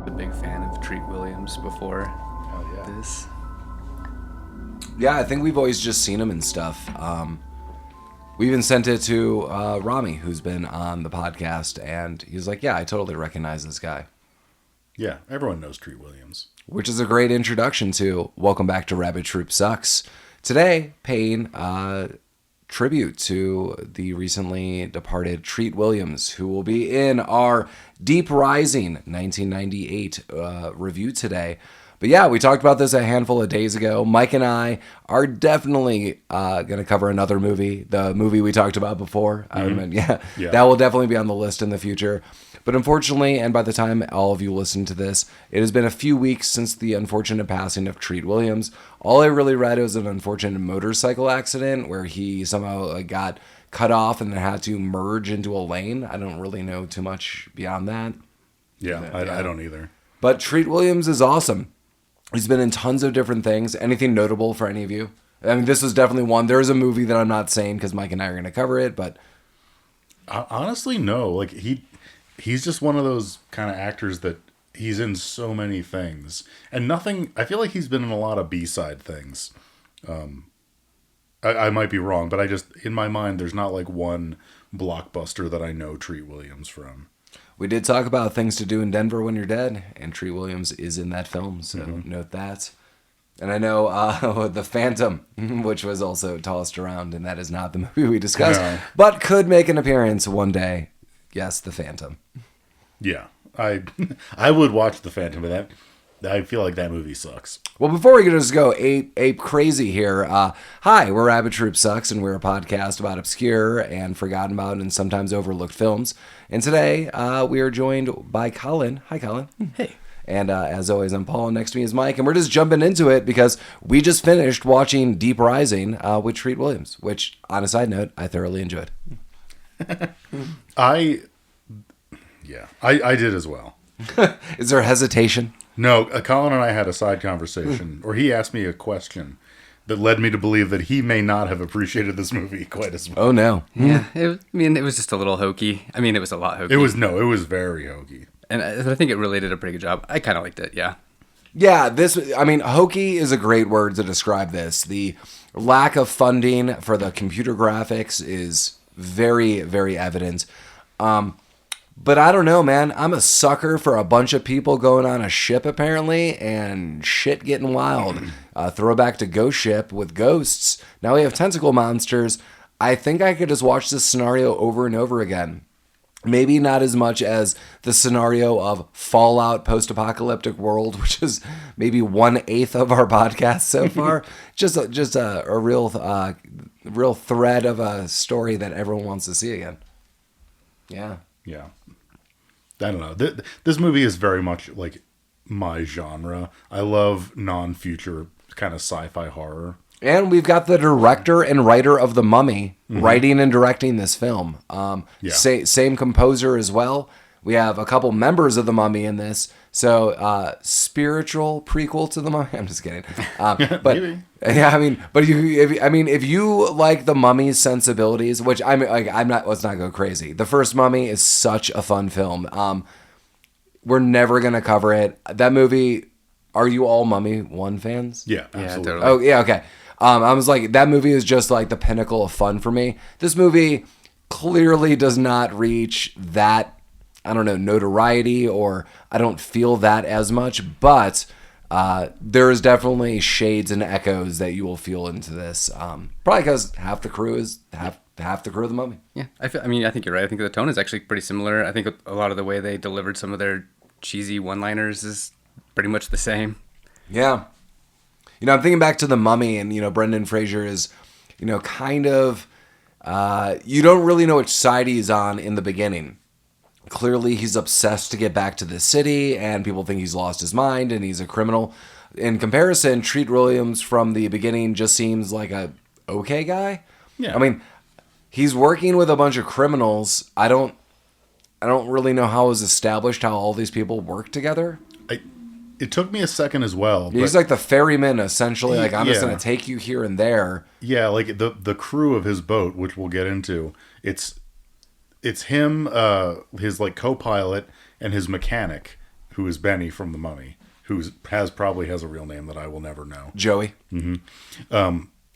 a big fan of Treat Williams before this. Yeah, I think we've always just seen him and stuff. We even sent it to Rami, who's been on the podcast, and he was like, yeah, I totally recognize this guy. Yeah, everyone knows Treat Williams. Which is a great introduction to Welcome Back to Rabbit Troop Sucks. Today, paying tribute to the recently departed Treat Williams, who will be in our Deep Rising 1998 review today. But yeah, we talked about this a handful of days ago. Mike and I are definitely going to cover another movie, the movie we talked about before. Yeah, that will definitely be on the list in the future. But unfortunately, and by the time all of you listen to this, it has been a few weeks since the unfortunate passing of Treat Williams. All I really read was an unfortunate motorcycle accident where he somehow got cut off and then had to merge into a lane. I don't really know too much beyond that. Yeah, I don't either. But Treat Williams is awesome. He's been in tons of different things. Anything notable for any of you? I mean, this was definitely one. There's a movie that I'm not saying because Mike and I are going to cover it, but... Honestly, no. Like, he's just one of those kind of actors that he's in so many things. And nothing... I feel like he's been in a lot of B-side things. I might be wrong, but I just... In my mind, there's not like one blockbuster that I know Treat Williams from. We did talk about Things to Do in Denver When You're Dead, and Treat Williams is in that film, so note that. And I know The Phantom, which was also tossed around, and that is not the movie we discussed, but could make an appearance one day. Yes, The Phantom. Yeah, I would watch The Phantom, but I feel like that movie sucks. Well, before we just go ape crazy here, hi, we're Rabbit Troop Sucks, and we're a podcast about obscure and forgotten about and sometimes overlooked films. And today, we are joined by Collin. Hi, Collin. Hey. And as always, I'm Paul, and next to me is Mike, and we're just jumping into it because we just finished watching Deep Rising with Treat Williams, which, on a side note, I thoroughly enjoyed. I did as well. Is there hesitation? No, Collin and I had a side conversation, or he asked me a question that led me to believe that he may not have appreciated this movie quite as well. Oh, no. Yeah, it was just a little hokey. I mean, it was a lot hokey. It was very hokey. And I think it really did a pretty good job. I kind of liked it, yeah. Yeah, hokey is a great word to describe this. The lack of funding for the computer graphics is very, very evident. But I don't know, man. I'm a sucker for a bunch of people going on a ship, apparently, and shit getting wild. Throwback to Ghost Ship with ghosts. Now we have tentacle monsters. I think I could just watch this scenario over and over again. Maybe not as much as the scenario of Fallout post-apocalyptic world, which is maybe 1/8 of our podcast so far. just a real thread of a story that everyone wants to see again. Yeah. Yeah. I don't know. This movie is very much like my genre. I love non-future kind of sci-fi horror. And we've got the director and writer of The Mummy writing and directing this film. Same composer as well. We have a couple members of The Mummy in this. So, spiritual prequel to The Mummy. I'm just kidding. But maybe. Yeah, if you like The Mummy's sensibilities, which let's not go crazy. The first Mummy is such a fun film. We're never gonna cover it. That movie. Are you all Mummy 1 fans? Yeah, absolutely. Yeah, totally. Oh, yeah, okay. I was like, that movie is just like the pinnacle of fun for me. This movie clearly does not reach that, I don't know, notoriety, or I don't feel that as much, but there is definitely shades and echoes that you will feel into this. Probably because half the crew is half the crew of The Mummy. Yeah, I think you're right. I think the tone is actually pretty similar. I think a lot of the way they delivered some of their cheesy one-liners is pretty much the same. Yeah. I'm thinking back to The Mummy, and, Brendan Fraser is, kind of, you don't really know which side he's on in the beginning. Clearly, he's obsessed to get back to the city, and people think he's lost his mind, and he's a criminal. In comparison, Treat Williams from the beginning just seems like a okay guy. Yeah. I mean, he's working with a bunch of criminals. I don't really know how it was established how all these people work together. It took me a second as well. He's like the ferryman, essentially. Like, I'm just going to take you here and there. Yeah, like the crew of his boat, which we'll get into. It's him, his like co-pilot, and his mechanic, who is Benny from The Mummy, who probably has a real name that I will never know. Joey.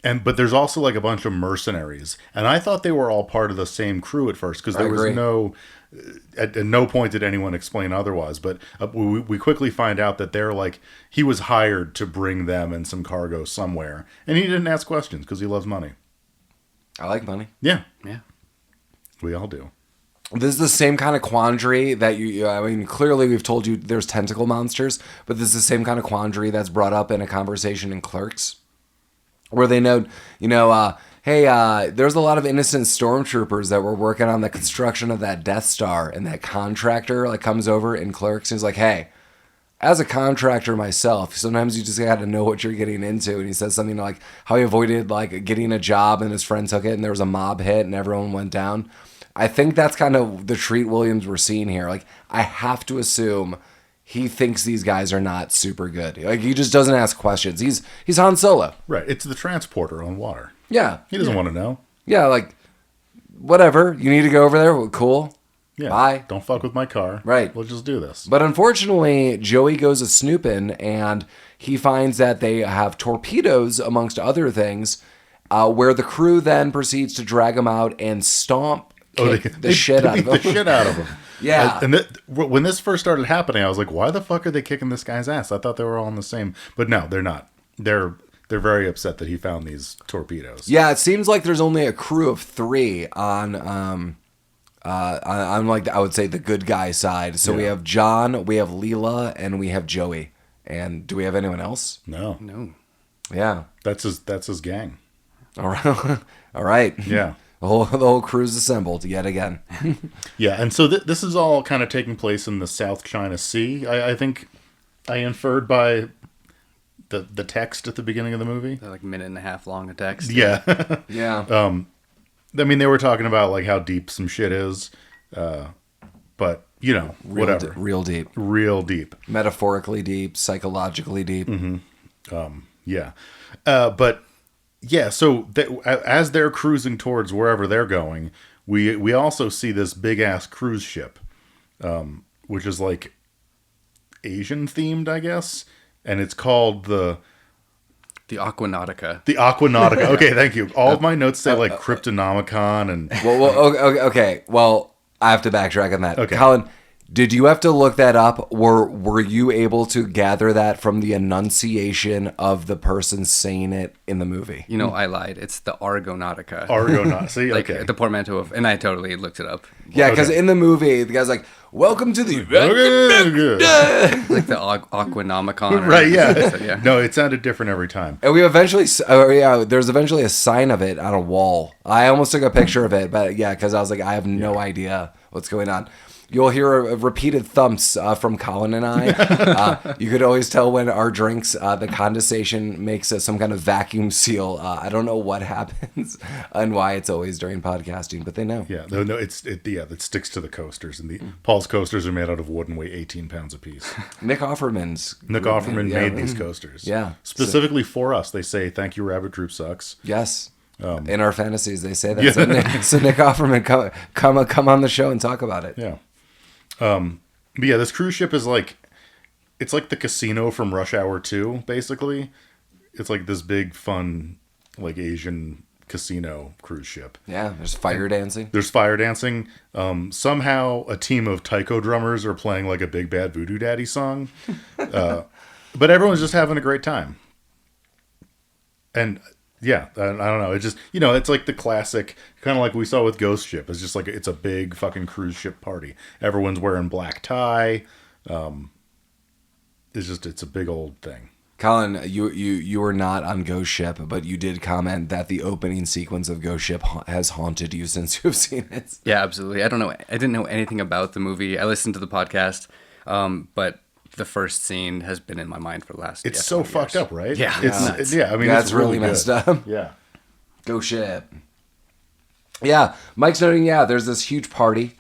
But there's also like a bunch of mercenaries, and I thought they were all part of the same crew at first because there was no. At no point did anyone explain otherwise, but we quickly find out that they're like he was hired to bring them and some cargo somewhere, and he didn't ask questions because he loves money. I like money. Yeah, Yeah. we all do. This is the same kind of quandary that I mean, clearly we've told you there's tentacle monsters, but this is the same kind of quandary that's brought up in a conversation in Clerks, where they note, hey, there's a lot of innocent stormtroopers that were working on the construction of that Death Star, and that contractor like comes over in Clerks and he's like, hey, as a contractor myself, sometimes you just got to know what you're getting into. And he says something like how he avoided like getting a job and his friend took it and there was a mob hit and everyone went down. I think that's kind of the treat Williams we're seeing here. Like, I have to assume he thinks these guys are not super good. Like, he just doesn't ask questions. He's Han Solo. Right. It's the transporter on water. Yeah. He doesn't want to know. Yeah, like, whatever. You need to go over there? Well, cool. Yeah. Bye. Don't fuck with my car. Right. We'll just do this. But unfortunately, Joey goes a snooping, and he finds that they have torpedoes, amongst other things, where the crew then proceeds to drag him out and stomp the shit out of him. The shit out of him. Yeah. When this first started happening, I was like, why the fuck are they kicking this guy's ass? I thought they were all in the same. But no, they're not. They're very upset that he found these torpedoes. Yeah, it seems like there's only a crew of 3 on like, I would say, the good guy side. So we have John, we have Leela, and we have Joey. And do we have anyone else? No. Yeah. That's his gang. All right. All right. Yeah. The whole crew's assembled yet again. Yeah, and so this is all kind of taking place in the South China Sea. I think I inferred by the text at the beginning of the movie. They're like a minute and a half long, a text. Yeah. I mean, they were talking about like how deep some shit is, but whatever. Real deep. Real deep. Metaphorically deep, psychologically deep. Yeah. But yeah, so as they're cruising towards wherever they're going, we also see this big ass cruise ship, which is like Asian themed, I guess, and it's called the Aquanautica. The Aquanautica. Okay, thank you. All of my notes say like Cryptonomicon and. Okay. Well, I have to backtrack on that. Okay. Collin, did you have to look that up? Were you able to gather that from the enunciation of the person saying it in the movie? I lied. It's the Argonautica. Argonaut. See, like okay. the portmanteau of, and I totally looked it up. Yeah, because in the movie, the guy's like, "Welcome to the Like the Aquanomicon. Right, yeah. So, yeah. No, it sounded different every time. And there's eventually a sign of it on a wall. I almost took a picture of it, but yeah, because I was like, I have no idea what's going on. You'll hear repeated thumps from Collin and I. You could always tell when our drinks, the condensation makes some kind of vacuum seal. I don't know what happens and why it's always during podcasting, but they know. Yeah, no, it sticks to the coasters, and Paul's coasters are made out of wood and weigh 18 pounds apiece. Nick Offerman made these coasters. Yeah, specifically for us. They say, "Thank you, Rabbit Troop sucks." Yes. In our fantasies, they say that. Yeah. So Nick Offerman, come on the show and talk about it. Yeah. But yeah, this cruise ship is like, it's like the casino from Rush Hour 2, basically. It's like this big, fun, like Asian casino cruise ship. Yeah, there's fire dancing. Somehow a team of taiko drummers are playing like a Big Bad Voodoo Daddy song. But everyone's just having a great time. And yeah, I don't know. It just, it's like the classic, kind of like we saw with Ghost Ship. It's just like, it's a big fucking cruise ship party. Everyone's wearing black tie. It's a big old thing. Collin, you were not on Ghost Ship, but you did comment that the opening sequence of Ghost Ship has haunted you since you've seen it. Yeah, absolutely. I don't know. I didn't know anything about the movie. I listened to the podcast, but the first scene has been in my mind for the last. It's so fucked up, right? Yeah, it's nuts. I mean, that's it's really messed up. Yeah. Ghost Ship. Yeah, Mike's noting. Yeah, there's this huge party.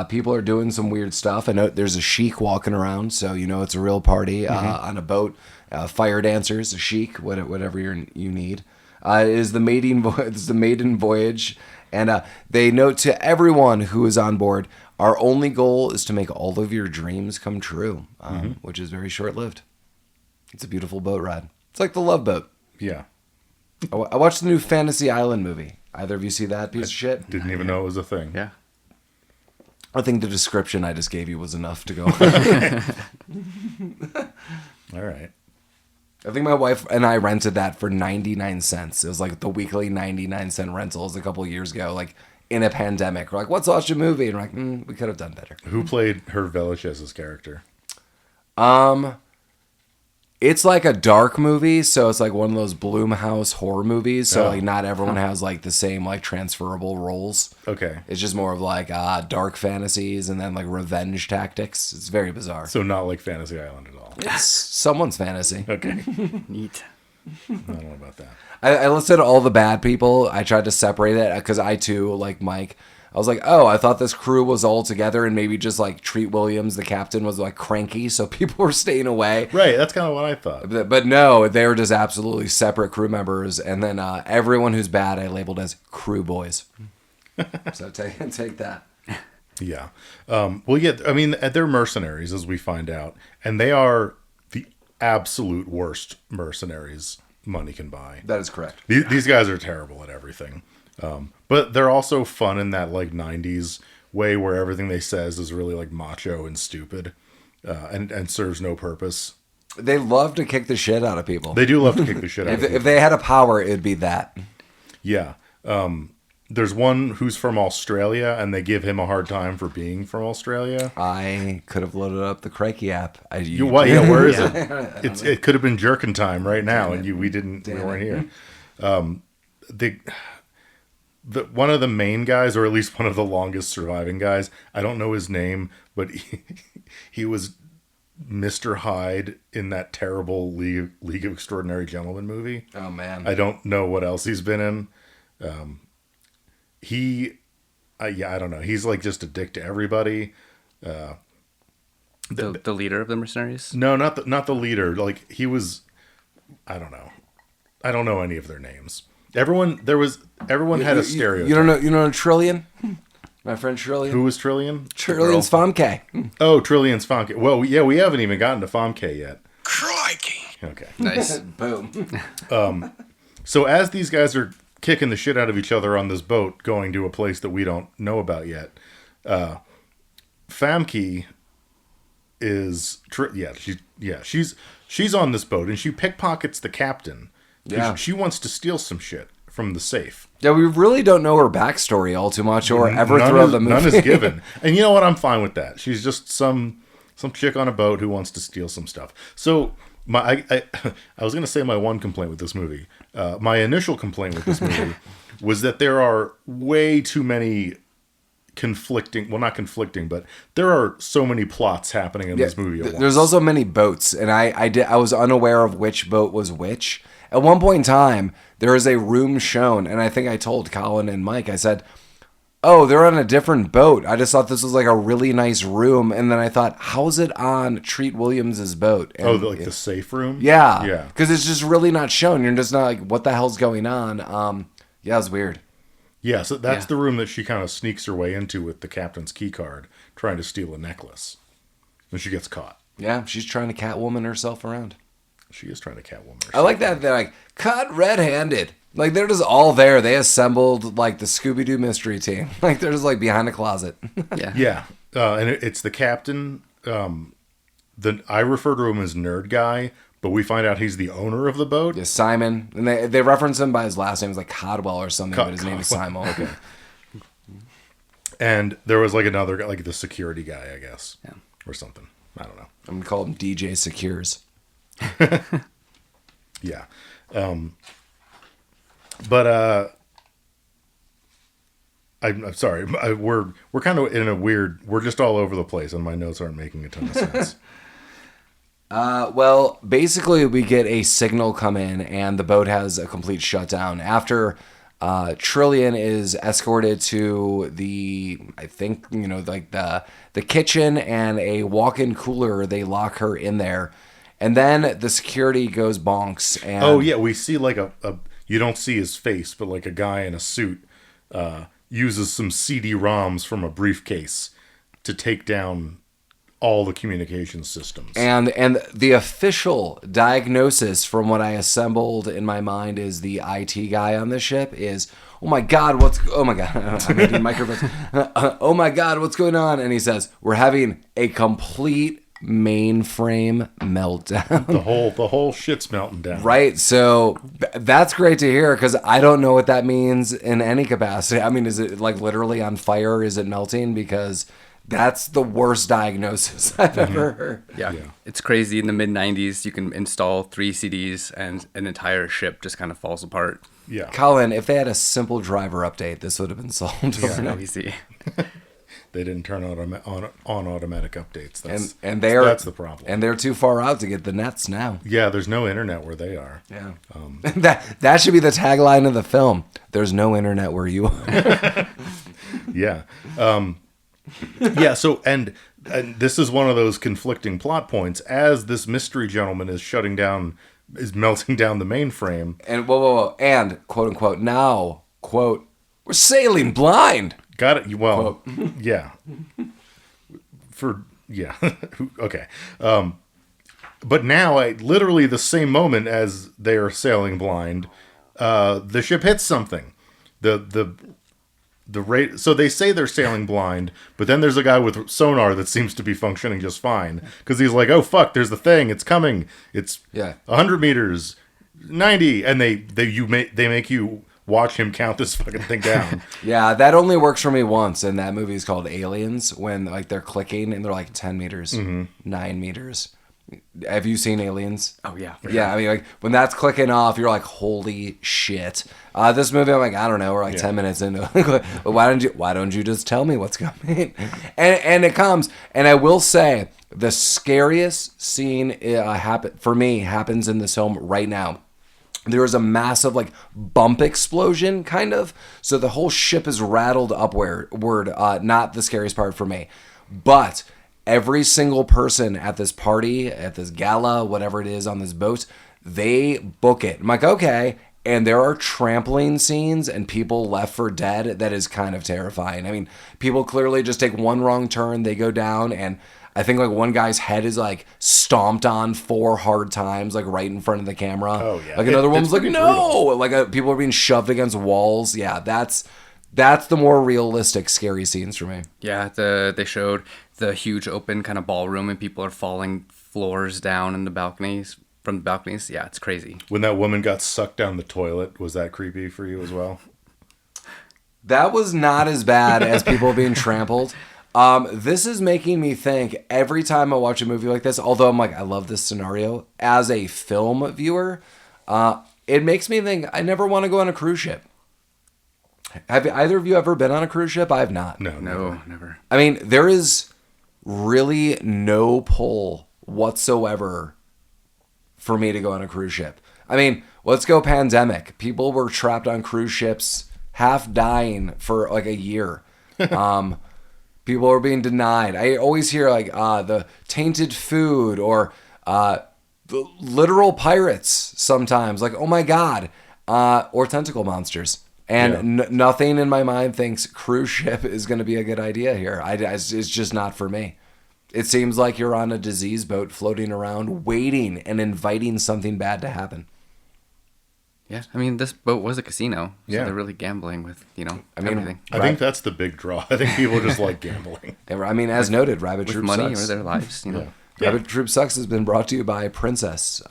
People are doing some weird stuff. I know there's a sheik walking around, so it's a real party on a boat. Fire dancers, a sheik, whatever you need. Is the maiden voyage, and they note to everyone who is on board: Our only goal is to make all of your dreams come true, which is very short-lived. It's a beautiful boat ride. It's like the Love Boat. Yeah. I watched the new Fantasy Island movie. Either of you see that piece of shit? Didn't even know it was a thing. Yeah. I think the description I just gave you was enough to go. All right. I think my wife and I rented that for 99 cents. It was like the weekly 99-cent rentals a couple of years ago, like in a pandemic. We're like, let's watch a movie. And we're like, we could have done better. Who played Herb Velicious' character? It's like a dark movie, so it's like one of those Blumhouse horror movies. So like not everyone has like the same like transferable roles. Okay. It's just more of like dark fantasies and then like revenge tactics. It's very bizarre. So not like Fantasy Island at all. It's someone's fantasy. Okay. Neat. I don't know about that. I listed all the bad people. I tried to separate it because I too, like Mike, I was like, oh, I thought this crew was all together and maybe just like Treat Williams, the captain, was like cranky, so people were staying away. Right, that's kind of what I thought. But no, they were just absolutely separate crew members. And then everyone who's bad I labeled as crew boys. So take that. Yeah. Well, yeah, I mean, they're mercenaries, as we find out. And they are the absolute worst mercenaries money can buy. That is correct. These guys are terrible at everything. But they're also fun in that like 90s way where everything they says is really like macho and stupid and serves no purpose. They love to kick the shit out of people. They do love to kick the shit out of people. If they had a power, it'd be that. Yeah. There's one who's from Australia, and they give him a hard time for being from Australia. I could have loaded up the Crikey app. Where is it? It could have been jerkin time right now, and we weren't here. One of the main guys, or at least one of the longest surviving guys, I don't know his name, but he was Mr. Hyde in that terrible League of Extraordinary Gentlemen movie. Oh, man. I don't know what else he's been in. I don't know. He's like just a dick to everybody. The leader of the mercenaries? No, not the leader. Like he was, I don't know. I don't know any of their names. Everyone had a stereotype. You don't know Trillian? My friend Trillian. Who was Trillian? Trillian's Famke. Oh, Trillian's Famke. Well, yeah, we haven't even gotten to Famke yet. Crikey. Okay. Nice. Boom. So as these guys are kicking the shit out of each other on this boat, going to a place that we don't know about yet, Famke is she's on this boat and she pickpockets the captain. Yeah. She wants to steal some shit from the safe. Yeah, we really don't know her backstory all too much or ever throughout the movie. None is given. And you know what? I'm fine with that. She's just some chick on a boat who wants to steal some stuff. So I was going to say my one complaint with this movie. My initial complaint with this movie was that there are way too many not conflicting, but there are so many plots happening in this movie at once. There's also many boats, and I was unaware of which boat was which. At one point in time, there is a room shown, and I think I told Collin and Mike, I said, oh, they're on a different boat. I just thought this was like a really nice room, and then I thought, how's it on Treat Williams's boat? And the safe room? Yeah. Yeah. Because it's just really not shown. You're just not like, what the hell's going on? Yeah, it's weird. Yeah, so that's the room that she kind of sneaks her way into with the captain's key card, trying to steal a necklace. And she gets caught. Yeah, she's trying to Catwoman herself around. She is trying to Catwoman herself. I like that they're like, caught red-handed. Like, they're just all there. They assembled, like, the Scooby-Doo mystery team. Like, they're just, like, behind a closet. Yeah. Yeah. And it's the captain. I refer to him as Nerd Guy, but we find out he's the owner of the boat. Yeah, Simon. And they reference him by his last name. It's like Codwell or something, but his name is Simon. Okay. And there was, like, another guy, like the security guy, I guess. Yeah. Or something. I don't know. I'm going to call him DJ Secures. Yeah. But I'm sorry. We're kind of in a weird. We're just all over the place, and my notes aren't making a ton of sense. Well, basically, we get a signal come in, and the boat has a complete shutdown. After Trillian is escorted to I think, like the kitchen and a walk-in cooler, they lock her in there. And then the security goes bonks. And oh, yeah. We see like you don't see his face, but like a guy in a suit uses some CD-ROMs from a briefcase to take down all the communication systems. And the official diagnosis from what I assembled in my mind is the IT guy on the ship is, oh my God, I'm hitting microphones. Oh my God, what's going on? And he says, we're having a complete mainframe meltdown. The whole shit's melting down. Right. So that's great to hear, because I don't know what that means in any capacity. I mean, is it like literally on fire? Is it melting? Because that's the worst diagnosis I've ever heard. Yeah. It's crazy. In the mid-90s, you can install 3 CDs and an entire ship just kind of falls apart. Yeah. Colin, if they had a simple driver update, this would have been solved. Yeah, no, easy. They didn't turn on automatic updates. That's the problem. And they're too far out to get the nets now. Yeah, there's no internet where they are. Yeah. That should be the tagline of the film. There's no internet where you are. Yeah. Yeah, so and this is one of those conflicting plot points as this mystery gentleman is melting down the mainframe. And whoa, and quote unquote now, quote, we're sailing blind. Got it. Well, quote. Yeah. Okay. But now, literally the same moment as they are sailing blind, the ship hits something. So they say they're sailing blind, but then there's a guy with sonar that seems to be functioning just fine, because he's like, "Oh fuck, there's the thing. It's coming. It's 100 meters, 90," and they make you watch him count this fucking thing down. Yeah, that only works for me once, and that movie is called Aliens, when like they're clicking and they're like 10 meters, 9 meters. Have you seen Aliens? Oh yeah. Yeah, I mean, like when that's clicking off, you're like, holy shit. This movie, I'm like, I don't know, we're like 10 minutes into it. Why don't you just tell me what's coming? And it comes. And I will say, the scariest scene happens in this film right now. There is a massive like bump explosion, kind of. So the whole ship is rattled upward. Not the scariest part for me, but every single person at this party, at this gala, whatever it is on this boat, they book it. I'm like, okay. And there are trampling scenes and people left for dead. That is kind of terrifying. I mean, people clearly just take one wrong turn, they go down, and I think like one guy's head is like stomped on 4 hard times, like right in front of the camera. Oh yeah. Like another one's like, no, like people are being shoved against walls. Yeah, that's the more realistic, scary scenes for me. Yeah, they showed the huge open kind of ballroom and people are falling floors down in the balconies. From the balconies. Yeah, it's crazy. When that woman got sucked down the toilet, was that creepy for you as well? That was not as bad as people being trampled. This is making me think every time I watch a movie like this, although I'm like, I love this scenario, as a film viewer, it makes me think I never want to go on a cruise ship. Have either of you ever been on a cruise ship? I have not. No, never. I mean, there is really no pull whatsoever for me to go on a cruise ship. I mean, let's go pandemic. People were trapped on cruise ships, half dying for like a year. People were being denied. I always hear like the tainted food or the literal pirates sometimes. Like, oh my God. Or tentacle monsters. And nothing in my mind thinks cruise ship is going to be a good idea here. It's just not for me. It seems like you're on a disease boat floating around, waiting and inviting something bad to happen. Yeah, I mean, this boat was a casino. So yeah. they're really gambling with, everything. I think that's the big draw. I think people just like gambling. I mean, as noted, Rabbit Troop Sucks. Money Sucks. or their lives, Yeah. Rabbit Troop Sucks has been brought to you by Princess.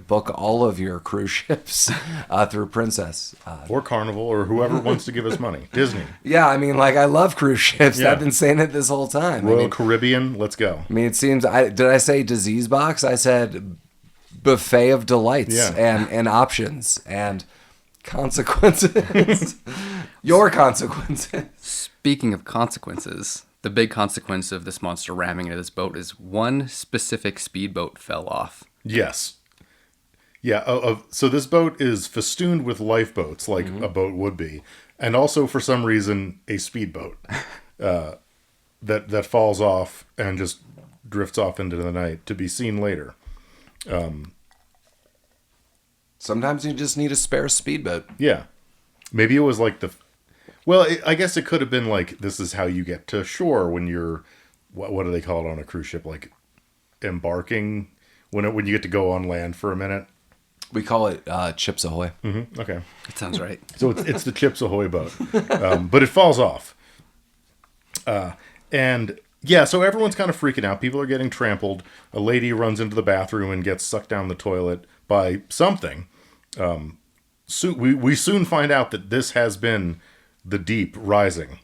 Book all of your cruise ships through Princess. Or Carnival, or whoever wants to give us money. Disney. Yeah, I mean, like, I love cruise ships. Yeah. I've been saying it this whole time. Royal Caribbean, let's go. I mean, it seems... did I say disease box? I said buffet of delights and options and consequences. Your consequences. Speaking of consequences... The big consequence of this monster ramming into this boat is one specific speedboat fell off. Yes. Yeah, so this boat is festooned with lifeboats, like a boat would be, and also, for some reason, a speedboat that falls off and just drifts off into the night to be seen later. Sometimes you just need a spare speedboat. Yeah. Maybe it was like I guess it could have been like, this is how you get to shore when you're what do they call it on a cruise ship? Like embarking when you get to go on land for a minute. We call it Chips Ahoy. Mm-hmm. Okay, That sounds right. so it's the Chips Ahoy boat, but it falls off, and yeah, so everyone's kind of freaking out. People are getting trampled. A lady runs into the bathroom and gets sucked down the toilet by something. So we soon find out that this has been the deep rising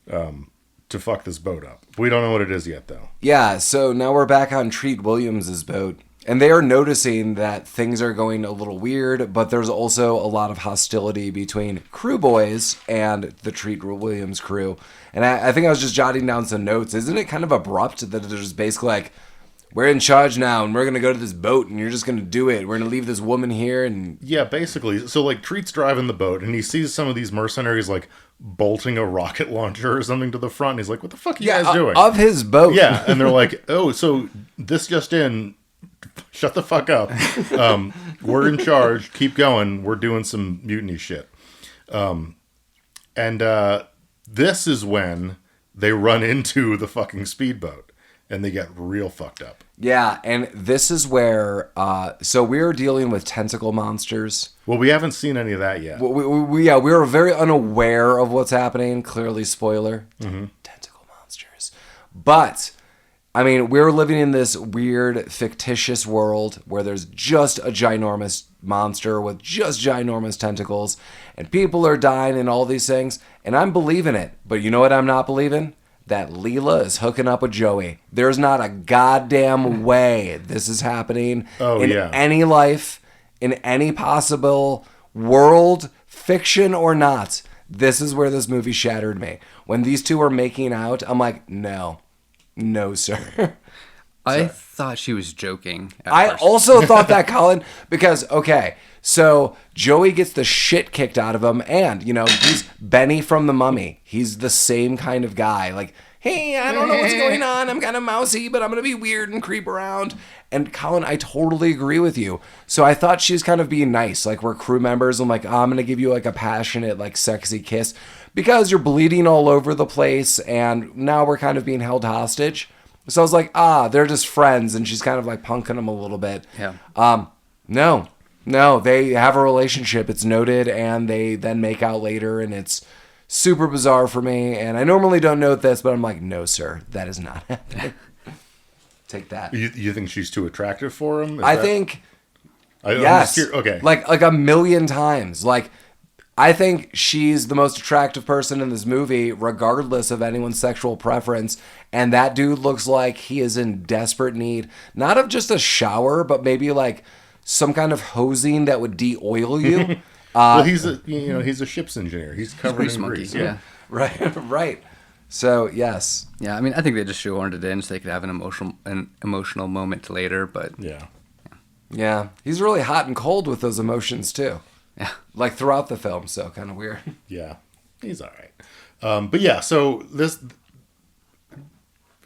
to fuck this boat up. We don't know what it is yet, though. Yeah, so now we're back on Treat Williams' boat, and they are noticing that things are going a little weird, but there's also a lot of hostility between crew boys and the Treat Williams crew. And I think I was just jotting down some notes. Isn't it kind of abrupt that there's basically like, we're in charge now, and we're going to go to this boat, and you're just going to do it. We're going to leave this woman here, and... Yeah, basically. So, like, Treat's driving the boat, and he sees some of these mercenaries, like, bolting a rocket launcher or something to the front, and he's like, what the fuck are you guys doing? Of his boat. Yeah, and they're like, oh, so this just in, shut the fuck up. We're in charge, keep going, we're doing some mutiny shit. This is when they run into the fucking speedboat. And they get real fucked up. Yeah, and this is where... so we're dealing with tentacle monsters. Well, we haven't seen any of that yet. We were very unaware of what's happening. Clearly, spoiler. Mm-hmm. Tentacle monsters. But, I mean, we're living in this weird, fictitious world where there's just a ginormous monster with just ginormous tentacles. And people are dying and all these things. And I'm believing it. But you know what I'm not believing? That Leela is hooking up with Joey. There's not a goddamn way this is happening in any life, in any possible world, fiction or not. This is where this movie shattered me. When these two were making out, I'm like, no, sir. I thought she was joking. I also thought that, Collin, because, okay, so Joey gets the shit kicked out of him, and, you know, he's Benny from The Mummy. He's the same kind of guy. Like, hey, I don't know what's going on. I'm kind of mousy, but I'm going to be weird and creep around. And, Collin, I totally agree with you. So I thought she was kind of being nice. Like, we're crew members. I'm like, I'm going to give you, like, a passionate, like, sexy kiss because you're bleeding all over the place, and now we're kind of being held hostage. So I was like, they're just friends, and she's kind of like punking him a little bit. Yeah. No, they have a relationship. It's noted, and they then make out later, and it's super bizarre for me. And I normally don't note this, but I'm like, no, sir, that is not happening. Take that. You think she's too attractive for him? Think, yes. Okay. Like a million times. Like, I think she's the most attractive person in this movie, regardless of anyone's sexual preference. And that dude looks like he is in desperate need, not of just a shower, but maybe like some kind of hosing that would de-oil you. Well, he's a ship's engineer. He's covered in grease. Yeah. Right. So yes. Yeah, I mean, I think they just shoehorned it in so they could have an emotional moment later. But yeah, he's really hot and cold with those emotions too. Yeah, like throughout the film, so kind of weird. Yeah, he's all right. But yeah, so this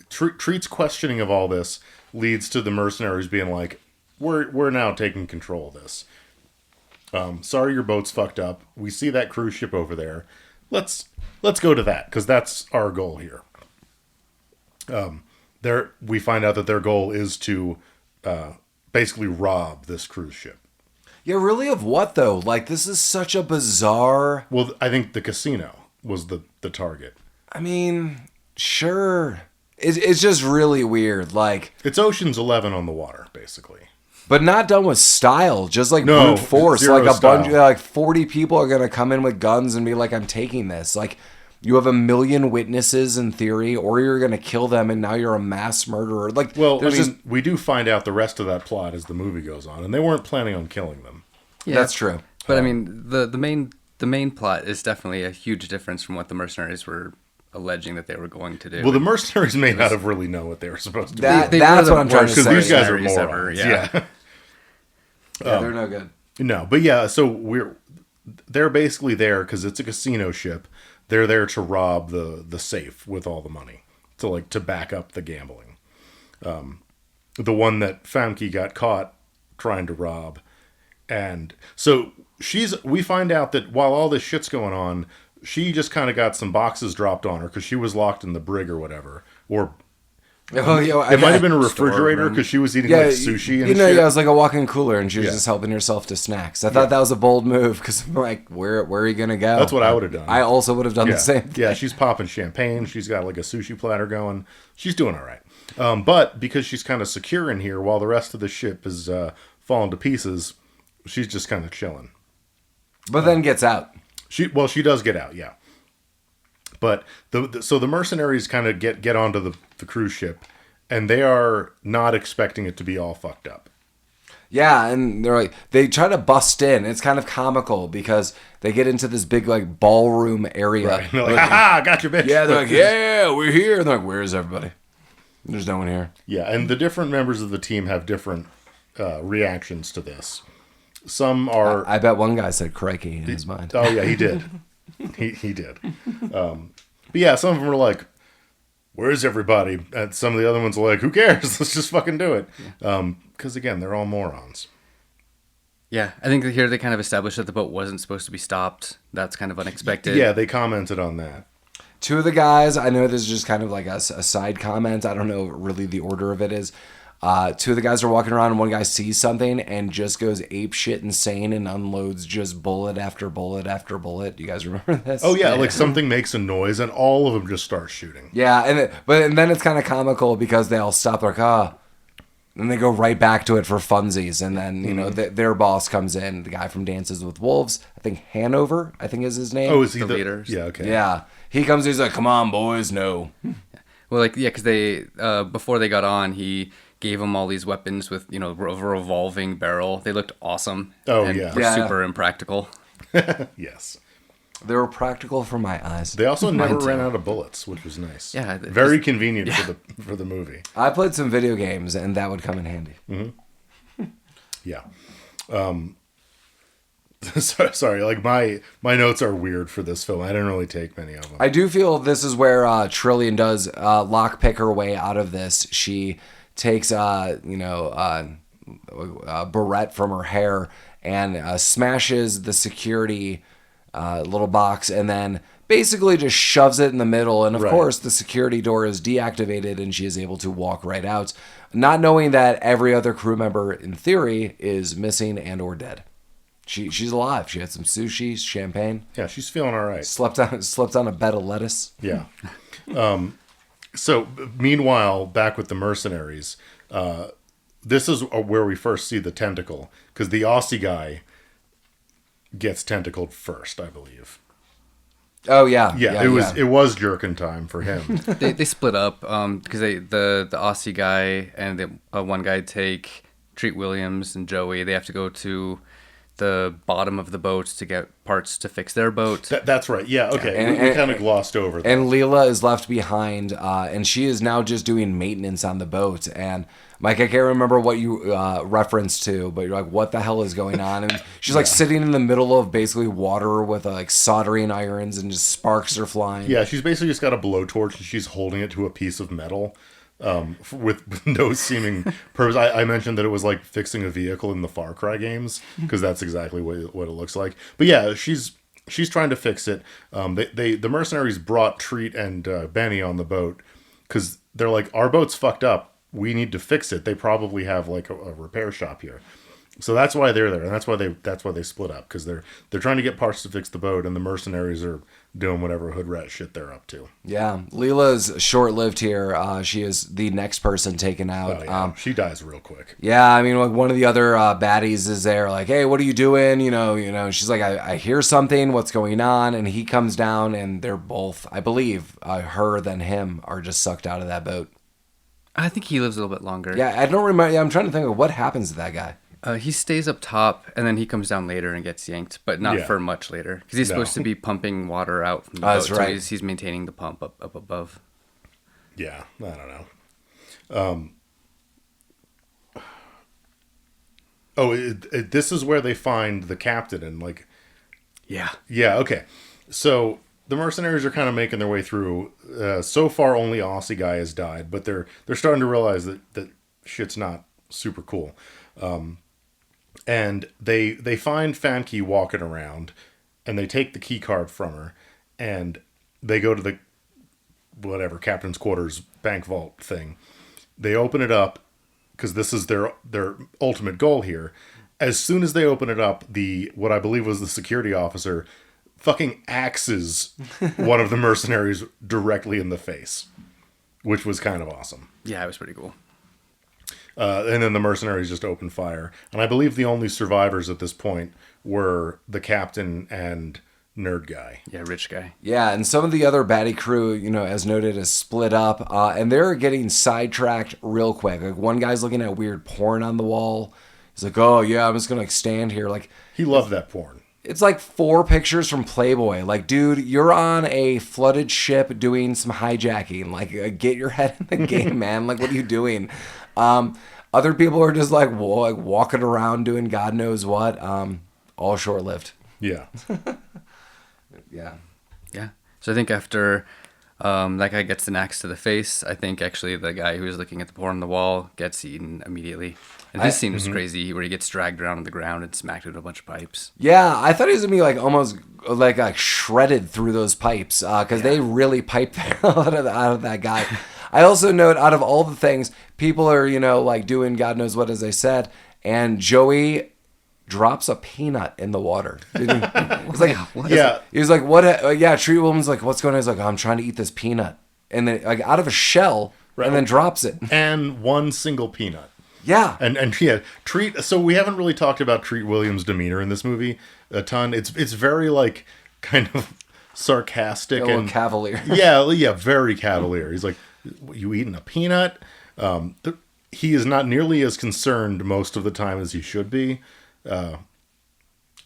Treat's questioning of all this leads to the mercenaries being like, "We're now taking control of this. Sorry, your boat's fucked up. We see that cruise ship over there. Let's go to that because that's our goal here." We find out that their goal is to basically rob this cruise ship. Yeah, really of what, though? Like, this is such a bizarre... Well, I think the casino was the target. I mean, sure. It's just really weird. Like, it's Ocean's 11 on the water, basically. But not done with style, just like brute force. Like a bunch, like 40 people are going to come in with guns and be like, I'm taking this. Like, you have a million witnesses in theory, or you're going to kill them and now you're a mass murderer. Like, well, I mean, we do find out the rest of that plot as the movie goes on, and they weren't planning on killing them. Yeah, that's true. But I mean, the main plot is definitely a huge difference from what the mercenaries were alleging that they were going to do. Well, the mercenaries may not have really known what they were supposed to do. That's what I'm trying to say. Because these guys are morons. Yeah, they're no good. No, but yeah, so they're basically there because it's a casino ship. They're there to rob the safe with all the money, to back up the gambling. The one that Famke got caught trying to rob. And so we find out that while all this shit's going on, she just kind of got some boxes dropped on her because she was locked in the brig or whatever. Or Oh, It might have been a refrigerator because she was eating like sushi and shit. Yeah, it was like a walk-in cooler, and she was just helping herself to snacks. I thought that was a bold move because I'm like, where are you gonna go? That's what I would have done. I also would have done the same thing. Yeah, she's popping champagne. She's got like a sushi platter going. She's doing all right. But because she's kind of secure in here while the rest of the ship is falling to pieces, she's just kind of chilling. But then gets out. She does get out, yeah. But so the mercenaries kind of get onto the cruise ship, and they are not expecting it to be all fucked up. Yeah, and they're like, they try to bust in. It's kind of comical because they get into this big like ballroom area. Right. They're like, ha, got your bitch. Yeah, they're like, yeah, we're here. And they're like, where's everybody? There's no one here. Yeah, and the different members of the team have different reactions to this. Some are... I bet one guy said crikey in his mind. Oh, yeah, he did. he did. But yeah, some of them are like, where's everybody? And some of the other ones are like, who cares? Let's just fucking do it. Because, again, they're all morons. Yeah, I think here they kind of established that the boat wasn't supposed to be stopped. That's kind of unexpected. Yeah, they commented on that. Two of the guys, I know this is just kind of like a side comment. I don't know really the order of it is. Two of the guys are walking around and one guy sees something and just goes ape shit insane and unloads just bullet after bullet after bullet. Do you guys remember this? Oh, yeah, like something makes a noise and all of them just start shooting. Yeah, and then it's kind of comical because they all stop like, and they go right back to it for funsies. And then, you know, their boss comes in, the guy from Dances with Wolves, I think Hanover, I think is his name. Oh, is he the leader? Yeah, okay. Yeah. He comes, he's like, come on, boys, no. Well, like, yeah, because they, before they got on, he gave them all these weapons with, you know, a revolving barrel. They looked awesome. Oh, and yeah. were super impractical. Yes. They were practical for my eyes. They also never ran out of bullets, which was nice. Yeah. Very convenient for the movie. I played some video games, and that would come in handy. Mm-hmm. Yeah. Sorry, like my notes are weird for this film. I didn't really take many of them. I do feel this is where Trillian does lockpick her way out of this. She takes a barrette from her hair and smashes the security little box and then basically just shoves it in the middle. And of course, the security door is deactivated and she is able to walk right out, not knowing that every other crew member, in theory, is missing and or dead. She's alive. She had some sushi, champagne. Yeah, she's feeling all right. Slept on a bed of lettuce. Yeah. So, meanwhile, back with the mercenaries, this is where we first see the tentacle, because the Aussie guy gets tentacled first, I believe. Oh yeah, it was jerkin time for him. they split up because the Aussie guy and the one guy take Treat Williams and Joey. They have to go to the bottom of the boat to get parts to fix their boat. That's right. Yeah, okay. We kind of glossed over that. And Leela is left behind, and she is now just doing maintenance on the boat. And Mike, I can't remember what you referenced to, but you're like, what the hell is going on? And she's like sitting in the middle of basically water with like soldering irons and just sparks are flying. Yeah, she's basically just got a blowtorch and she's holding it to a piece of metal. With no seeming purpose. I mentioned that it was like fixing a vehicle in the Far Cry games, because that's exactly what it looks like. But yeah, she's trying to fix it. The mercenaries brought Treat and Benny on the boat because they're like, our boat's fucked up. We need to fix it. They probably have like a repair shop here. So that's why they're there, and that's why they split up, because they're trying to get parts to fix the boat, and the mercenaries are doing whatever hood rat shit they're up to. Yeah, Leela's short-lived here. She is the next person taken out. Oh, yeah. She dies real quick. Yeah, I mean, like one of the other baddies is there, like, hey, what are you doing? You know. She's like, I hear something. What's going on? And he comes down, and they're both, I believe, her than him are just sucked out of that boat. I think he lives a little bit longer. Yeah, I don't remember. Yeah, I'm trying to think of what happens to that guy. He stays up top, and then he comes down later and gets yanked, but not for much later. Because he's supposed to be pumping water out from the boat, that's right. So he's maintaining the pump up above. Yeah, I don't know. This is where they find the captain, and like... Yeah, okay. So the mercenaries are kind of making their way through. So far, only Aussie guy has died, but they're starting to realize that shit's not super cool. And they find Famke walking around, and they take the key card from her, and they go to the whatever captain's quarters bank vault thing, They open it up because this is their ultimate goal here. As soon as they open it up, what I believe was the security officer fucking axes one of the mercenaries directly in the face, which was kind of awesome. Yeah, it was pretty cool. And then the mercenaries just open fire. And I believe the only survivors at this point were the captain and nerd guy. Yeah, rich guy. Yeah, and some of the other baddie crew, as noted, is split up, and they're getting sidetracked real quick. Like, one guy's looking at weird porn on the wall. He's like, oh, yeah, I'm just going to stand here. Like, he loved that porn. It's like 4 pictures from Playboy. Like, dude, you're on a flooded ship doing some hijacking. Like, get your head in the game, man. Like, what are you doing? Other people are just like walking around doing God knows what. All short-lived. Yeah. Yeah. Yeah. So I think after that guy gets an axe to the face, I think actually the guy who was looking at the porn on the wall gets eaten immediately. And this scene was crazy, where he gets dragged around on the ground and smacked with a bunch of pipes. Yeah, I thought he was gonna be like almost like shredded through those pipes because they really piped the hell out of that guy. I also note, out of all the things, people are like doing God knows what, as I said, and Joey drops a peanut in the water. It's like, yeah. He was like, what? Yeah, Treat Williams like, what's going on? He's like, I'm trying to eat this peanut, and then like out of a shell, right, and then drops it. And one single peanut. Yeah. And yeah, so we haven't really talked about Treat Williams' demeanor in this movie a ton. It's very like kind of sarcastic and cavalier. Yeah, very cavalier. He's like, you eating a peanut? He is not nearly as concerned most of the time as he should be.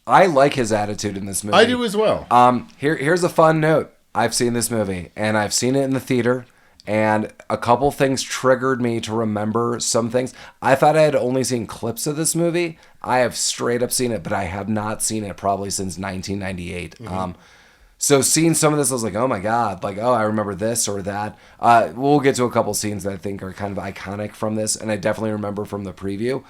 I like his attitude in this movie. I do as well. Here's a fun note. I've seen this movie, and I've seen it in the theater, and a couple things triggered me to remember some things. I thought I had only seen clips of this movie. I have straight up seen it, but I have not seen it probably since 1998. So seeing some of this, I was like, oh my God, like, oh, I remember this or that. We'll get to a couple scenes that I think are kind of iconic from this, and I definitely remember from the preview.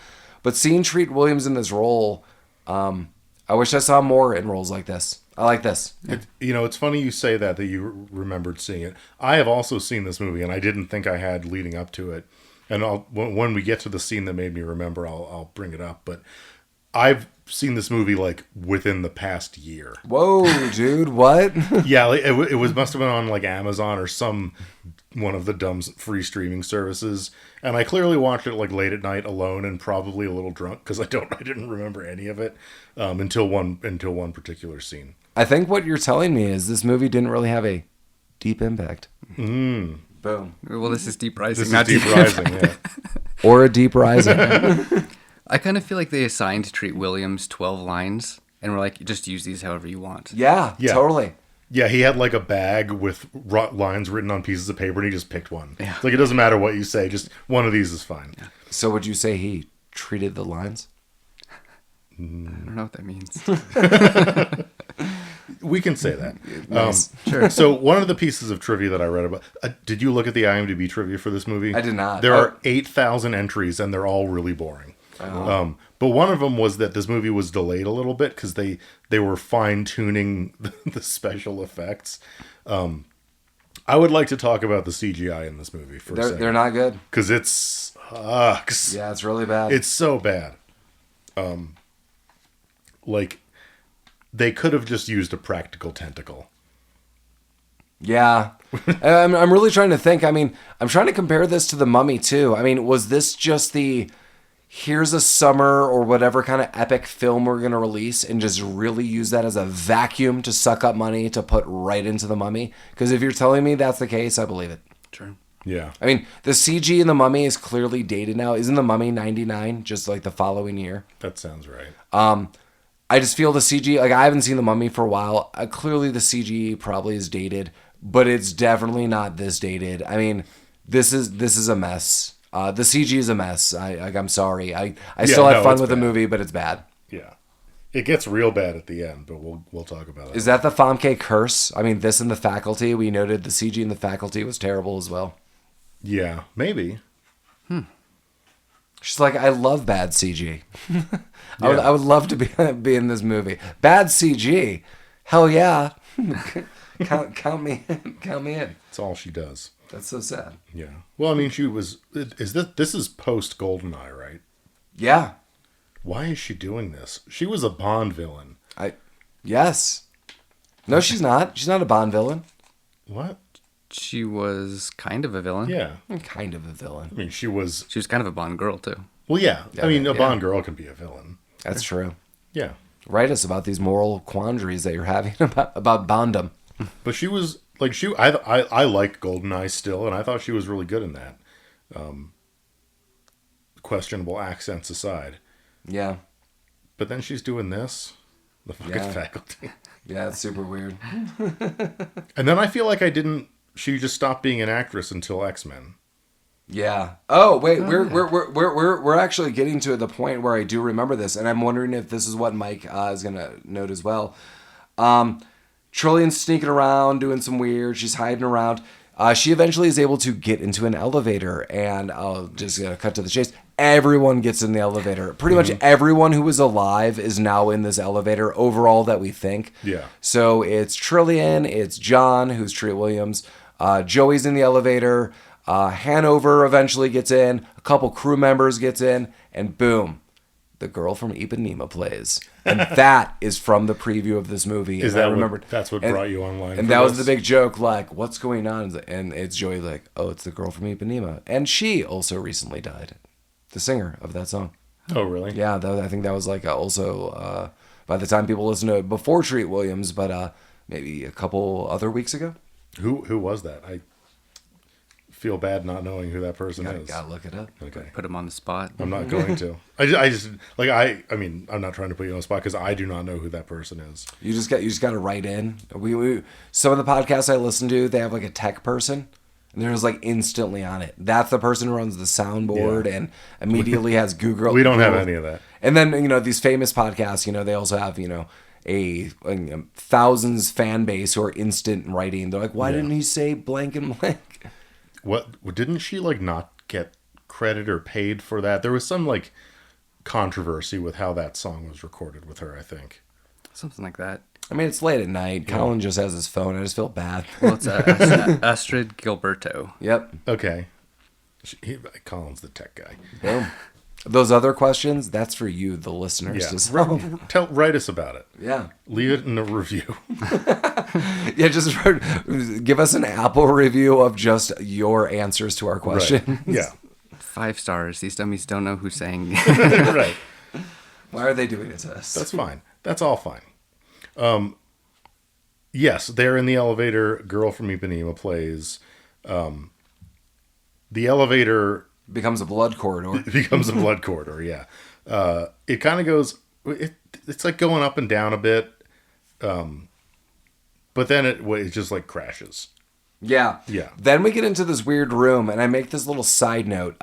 But seeing Treat Williams in this role, I wish I saw more in roles like this. I like this. It's funny you say that you remembered seeing it. I have also seen this movie, and I didn't think I had leading up to it. And when we get to the scene that made me remember, I'll bring it up. But I've seen this movie like within the past year. Whoa, dude, what? Yeah, like, it must have been on like Amazon or one of the dumb free streaming services, and I clearly watched it like late at night alone and probably a little drunk because I didn't remember any of it until one particular scene. I think what you're telling me is this movie didn't really have a deep impact. Boom. Well, this is Deep Rising. This is Deep Rising, yeah. Or a Deep Rising. I kind of feel like they assigned Treat Williams 12 lines and were like, just use these however you want. Yeah, totally. Yeah, he had like a bag with lines written on pieces of paper, and he just picked one. Yeah. It's like, it doesn't matter what you say, just one of these is fine. Yeah. So would you say he treated the lines? I don't know what that means. We can say that. Nice. Sure. So one of the pieces of trivia that I read about... did you look at the IMDb trivia for this movie? I did not. There are 8,000 entries, and they're all really boring. Oh. But one of them was that this movie was delayed a little bit because they were fine-tuning the special effects. I would like to talk about the CGI in this movie for a second. They're not good. Because it sucks. Yeah, it's really bad. It's so bad. Like, they could have just used a practical tentacle. Yeah. I'm really trying to think. I mean, I'm trying to compare this to The Mummy, too. I mean, was this just here's a summer or whatever kind of epic film we're going to release and just really use that as a vacuum to suck up money to put right into The Mummy? Because if you're telling me that's the case, I believe it. Sure. Yeah. I mean, the CG in The Mummy is clearly dated now. Isn't The Mummy 99, just like the following year? That sounds right. I just feel the CG, like I haven't seen The Mummy for a while. Clearly the CG probably is dated, but it's definitely not this dated. I mean, this is a mess. The CG is a mess. I'm sorry. I still had fun with the movie, but it's bad. Yeah. It gets real bad at the end, but we'll talk about it. Is that the Famke curse? I mean, this and The Faculty, we noted the CG in The Faculty was terrible as well. Yeah, maybe. She's like, I love bad CG. I would love to be in this movie. Bad CG? Hell yeah. Count me in. That's all she does. That's so sad. Yeah. Well, I mean, she was. This is post Goldeneye, right? Yeah. Why is she doing this? She was a Bond villain. Yes. No, she's not. She's not a Bond villain. What? She was kind of a villain. Yeah. Kind of a villain. I mean, she was. She was kind of a Bond girl, too. Well, yeah. I mean, a yeah. Bond girl can be a villain. That's true. Yeah. Write us about these moral quandaries that you're having about Bondom. But she was like I like Goldeneye still, and I thought she was really good in that. Questionable accents aside. Yeah. But then she's doing this, the fucking faculty. Yeah, it's super weird. And then I feel like she just stopped being an actress until X-Men. Yeah. Oh wait, we're actually getting to the point where I do remember this, and I'm wondering if this is what Mike is gonna note as well. Trillian's sneaking around, doing some weird. She's hiding around. She eventually is able to get into an elevator, and I'll just cut to the chase. Everyone gets in the elevator. Pretty much everyone who was alive is now in this elevator overall that we think. Yeah. So it's Trillian, it's John, who's Treat Williams. Joey's in the elevator. Hanover eventually gets in. A couple crew members gets in, and boom, the girl from Ipanema plays. And that is from the preview of this movie. Is and that I remembered, that's what brought you online? And that was the big joke, like, what's going on? And it's Joey like, oh, it's the girl from Ipanema. And she also recently died. The singer of that song. Oh, really? Yeah, I think that was like also, by the time people listen to it, before Treat Williams, but maybe a couple other weeks ago. Who was that? I feel bad not knowing who that person is. Gotta look it up. Okay. Put him on the spot. I'm not going to. I just like I mean I'm not trying to put you on the spot because I do not know who that person is. You just got to write in. We some of the podcasts I listen to, they have like a tech person, and they're just like instantly on it. That's the person who runs the soundboard and immediately has Google. We don't have any of that. And then these famous podcasts, they also have a thousands fan base who are instant writing. They're like, why didn't he say blank and blank? What didn't she like not get credit or paid for that? There was some like controversy with how that song was recorded with her, I think. Something like that. I mean, it's late at night. Yeah. Collin just has his phone. I just feel bad. Well, it's Astrid Gilberto. Yep. Okay. Collin's the tech guy. Boom. Those other questions, that's for you, the listeners, to solve. Write us about it. Yeah. Leave it in a review. Yeah, just give us an Apple review of just your answers to our questions. Right. Yeah. 5 stars. These dummies don't know who's saying. Right. Why are they doing it to us? That's fine. That's all fine. Yes, they're in the elevator. Girl from Ipanema plays. The elevator becomes a blood corridor. It becomes a blood corridor, yeah. It kind of goes... It's like going up and down a bit. But then it just like crashes. Yeah. Yeah. Then we get into this weird room, and I make this little side note.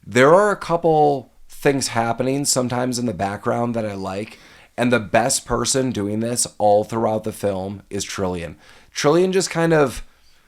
There are a couple things happening sometimes in the background that I like, and the best person doing this all throughout the film is Trillian. Trillian just kind of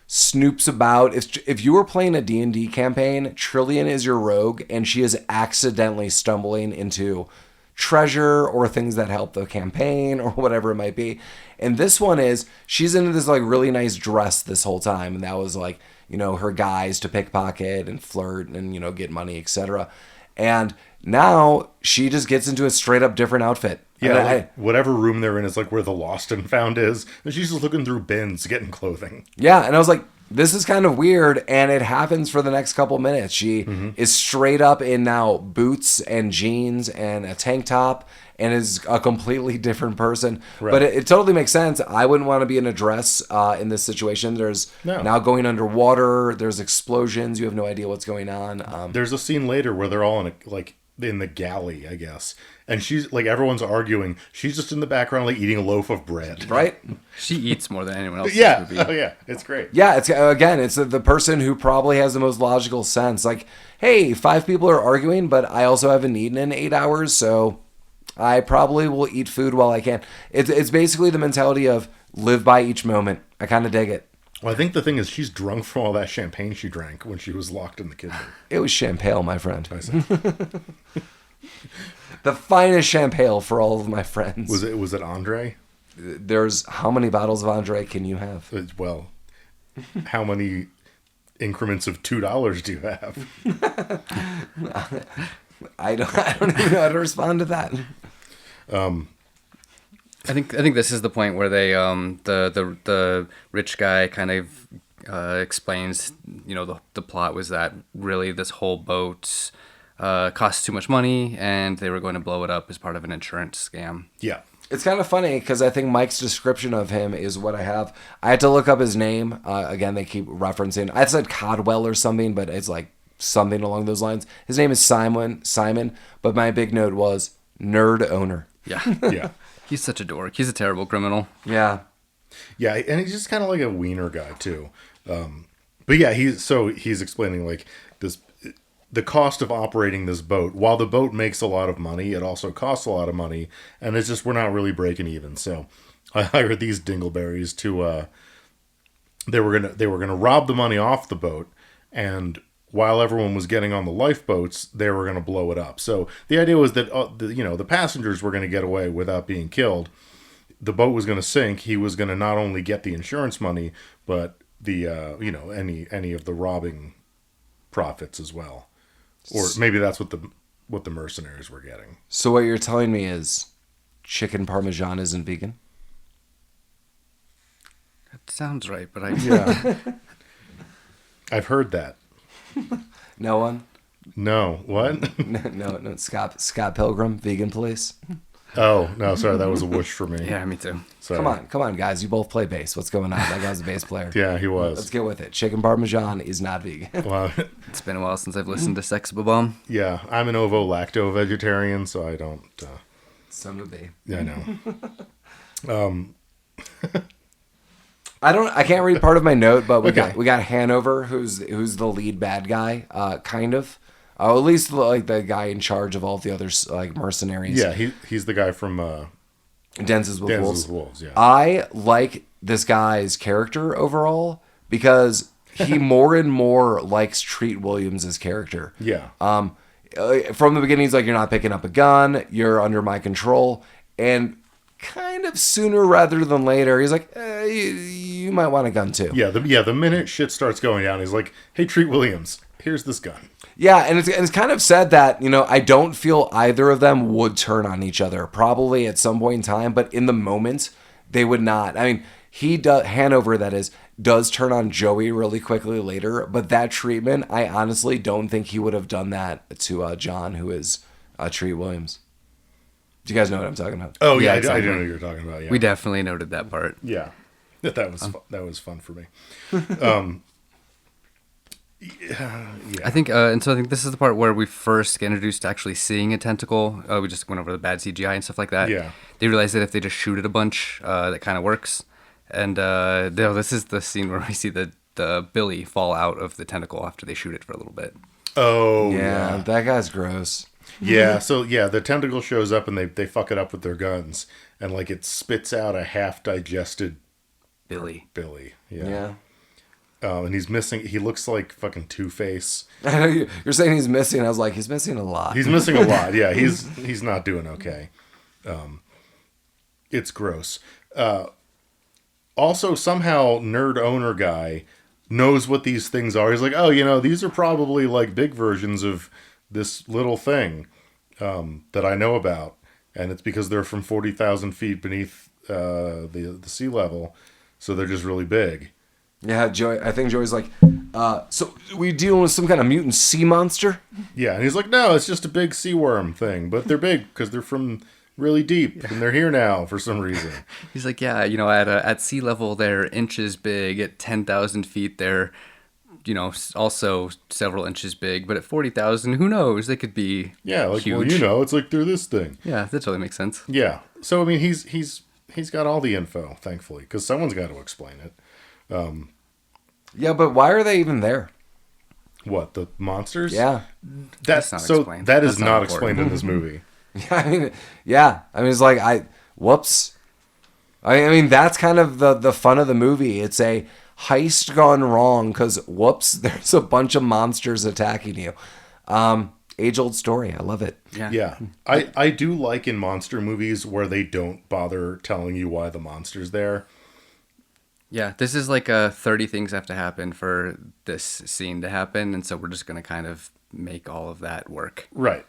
snoops about. If you were playing a D&D campaign, Trillian is your rogue, and she is accidentally stumbling into treasure or things that help the campaign or whatever it might be. And this one is, she's in this like really nice dress this whole time, and that was like, her guise to pickpocket and flirt and, get money, etc. And now she just gets into a straight up different outfit. Yeah, whatever room they're in is like where the lost and found is. And she's just looking through bins, getting clothing. Yeah, and I was like, this is kind of weird, and it happens for the next couple minutes. She is straight up in now boots and jeans and a tank top and is a completely different person. Right. But it totally makes sense. I wouldn't want to be in a dress in this situation. There's now going underwater. There's explosions. You have no idea what's going on. There's a scene later where they're all in the galley, I guess. And she's like, everyone's arguing. She's just in the background, like eating a loaf of bread. Right? She eats more than anyone else. Yeah. Oh, yeah. It's great. Yeah. It's the person who probably has the most logical sense. Like, hey, 5 people are arguing, but I also haven't eaten in 8 hours, so I probably will eat food while I can. It's basically the mentality of live by each moment. I kind of dig it. Well, I think the thing is she's drunk from all that champagne she drank when she was locked in the kitchen. It was champagne, my friend. I see. The finest champagne for all of my friends. Was it Andre? There's how many bottles of Andre can you have? Well, how many increments of $2 do you have? I don't even know how to respond to that. I think this is the point where they the rich guy kind of explains, the plot was that really this whole boat cost too much money and they were going to blow it up as part of an insurance scam. Yeah. It's kind of funny because I think Mike's description of him is what I have. I had to look up his name. Again, they keep referencing. I said Codwell or something, but it's like something along those lines. His name is Simon, but my big note was nerd owner. Yeah. Yeah. He's such a dork. He's a terrible criminal. Yeah. Yeah, and he's just kind of like a wiener guy too. But yeah, he's explaining like this, the cost of operating this boat. While the boat makes a lot of money, it also costs a lot of money, and it's just we're not really breaking even. So I hired these dingleberries to they were gonna rob the money off the boat, and while everyone was getting on the lifeboats, they were gonna blow it up. So the idea was that the passengers were gonna get away without being killed. The boat was gonna sink. He was gonna not only get the insurance money, but the any of the robbing profits as well. Or maybe that's what the mercenaries were getting. So what you're telling me is chicken parmesan isn't vegan? That sounds right, but Yeah. I've heard that. No one? No. What? No. Scott Pilgrim, vegan police. Oh, no, sorry, that was a whoosh for me. yeah, me too. Sorry. Come on, guys. You both play bass. What's going on? That guy's a bass player. Yeah, he was. Let's get with it. Chicken parmesan is not vegan. Well, It's been a while since I've listened to Sex Bomb. yeah, I'm an ovo-lacto vegetarian, so I don't... Some would be. yeah, I know. I can't read part of my note, but we Okay. got Hanover, who's the lead bad guy, kind of. At least like the guy in charge of all the other like mercenaries. Yeah, he's the guy from Dances with Wolves. Dances with Wolves, yeah. I like this guy's character overall because he more and more likes Treat Williams' character. Yeah. From the beginning, he's like, "You're not picking up a gun. You're under my control." And kind of sooner rather than later, he's like, "You might want a gun too." Yeah, the minute shit starts going down, he's like, "Hey, Treat Williams, here's this gun." Yeah, and it's kind of said that, I don't feel either of them would turn on each other, probably at some point in time, but in the moment, they would not. I mean, Hanover, that is, does turn on Joey really quickly later, but that treatment, I honestly don't think he would have done that to John, who is Treat Williams. Do you guys know what I'm talking about? Oh, yeah, exactly. I don't know what you're talking about, yeah. We definitely noted that part. Yeah. That was fun for me. Yeah. I think, and so I think this is the part where we first get introduced to actually seeing a tentacle. We just went over the bad CGI and stuff like that. Yeah. They realize that if they just shoot it a bunch, that kind of works. And this is the scene where we see the Billy fall out of the tentacle after they shoot it for a little bit. Oh, Yeah, that guy's gross. Yeah, so yeah, the tentacle shows up and they fuck it up with their guns, and like it spits out a half digested Billy. Yeah. And he's missing. He looks like fucking Two-Face. I know you're saying he's missing. I was like, he's missing a lot. He's missing a lot. Yeah, he's not doing okay. It's gross. Also, somehow, nerd owner guy knows what these things are. He's like, oh, these are probably like big versions of this little thing that I know about, and it's because they're from 40,000 feet beneath the sea level, so they're just really big. Yeah, Joey. I think Joey's like, so we dealing with some kind of mutant sea monster? Yeah, and he's like, no, it's just a big sea worm thing, but they're big because they're from really deep, and they're here now for some reason. He's like, yeah, at sea level they're inches big. At 10,000 feet they're, also several inches big. But at 40,000, who knows? They could be huge. Well, it's like they're this thing. Yeah, that totally makes sense. Yeah. So I mean, he's got all the info, thankfully, because someone's got to explain it. Yeah, but why are they even there? What, the monsters? Yeah. That's not so explained. that is That's not not important. explained in this movie. I mean, it's like, whoops. I mean, that's kind of the fun of the movie. It's a heist gone wrong because, whoops, there's a bunch of monsters attacking you. Age-old story. I love it. Yeah. I do like in monster movies where they don't bother telling you why the monster's there. Yeah, this is like 30 things have to happen for this scene to happen, and so we're just going to kind of make all of that work. Right.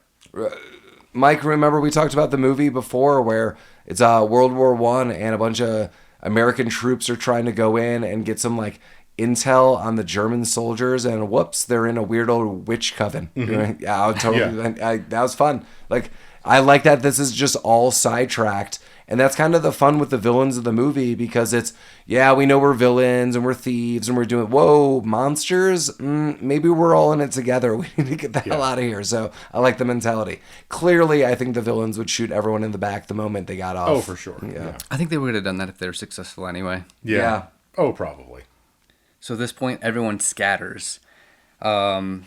Mike, remember we talked about the movie before where it's World War One and a bunch of American troops are trying to go in and get some like intel on the German soldiers, and whoops, they're in a weird old witch coven. Mm-hmm. Yeah, I totally. That was fun. Like, I like that this is just all sidetracked. And that's kind of the fun with the villains of the movie, because it's, yeah, we know we're villains and we're thieves and we're doing, whoa, monsters? Maybe we're all in it together. We need to get the hell out of here. So I like the mentality. Clearly, I think the villains would shoot everyone in the back the moment they got off. Oh, for sure. Yeah. I think they would have done that if they were successful anyway. Yeah. Oh, probably. So at this point, everyone scatters. And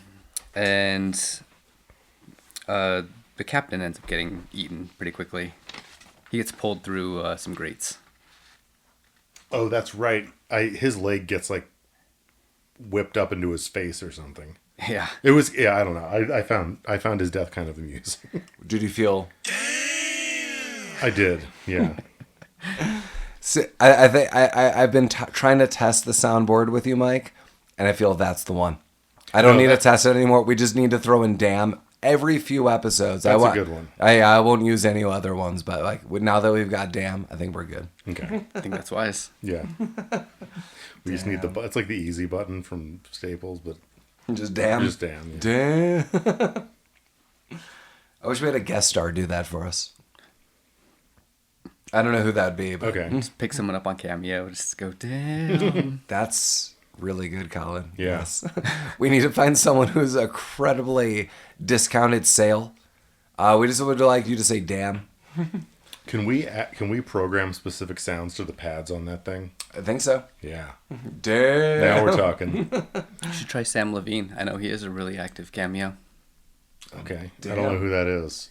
the captain ends up getting eaten pretty quickly. He gets pulled through some grates. Oh, that's right. His leg gets like whipped up into his face or something. Yeah. It was, yeah, I don't know. I found his death kind of amusing. Did you feel... I did, yeah. So, I think I've been trying to test the soundboard with you, Mike, and I feel that's the one. I don't need to test it anymore. We just need to throw in damn every few episodes. That's a good one. I won't use any other ones, but like now that we've got damn, I think we're good. Okay. I think that's wise. Yeah. We just need it's like the easy button from Staples, but Just damn. just damn. Yeah. Damn. I wish we had a guest star do that for us. I don't know who that'd be, but Okay. Just pick someone up on Cameo. Just go, damn. that's really good, Collin. Yeah. Yes. We need to find someone who's a credibly discounted sale. We just would like you to say damn. Can we program specific sounds to the pads on that thing? I think so. Yeah. Damn. Now we're talking. You should try Sam Levine. I know he is a really active Cameo. Okay. Damn. I don't know who that is.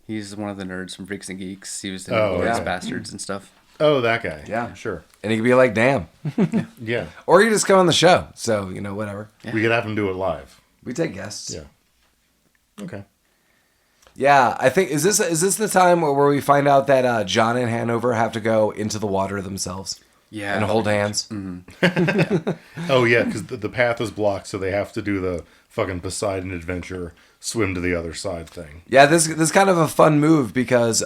He's one of the nerds from Freaks and Geeks. He was in Oh, Glorious yeah. Bastards and stuff. Oh, that guy. Yeah. Sure. And he could be like, damn. Yeah. Or you just come on the show. So, whatever. Yeah. We could have him do it live. We take guests. Yeah. Okay. Yeah, I think is this the time where we find out that John and Hanover have to go into the water themselves? Yeah. And hold hands. Oh yeah, because the path is blocked, so they have to do the fucking Poseidon adventure, swim to the other side thing. Yeah, this is kind of a fun move because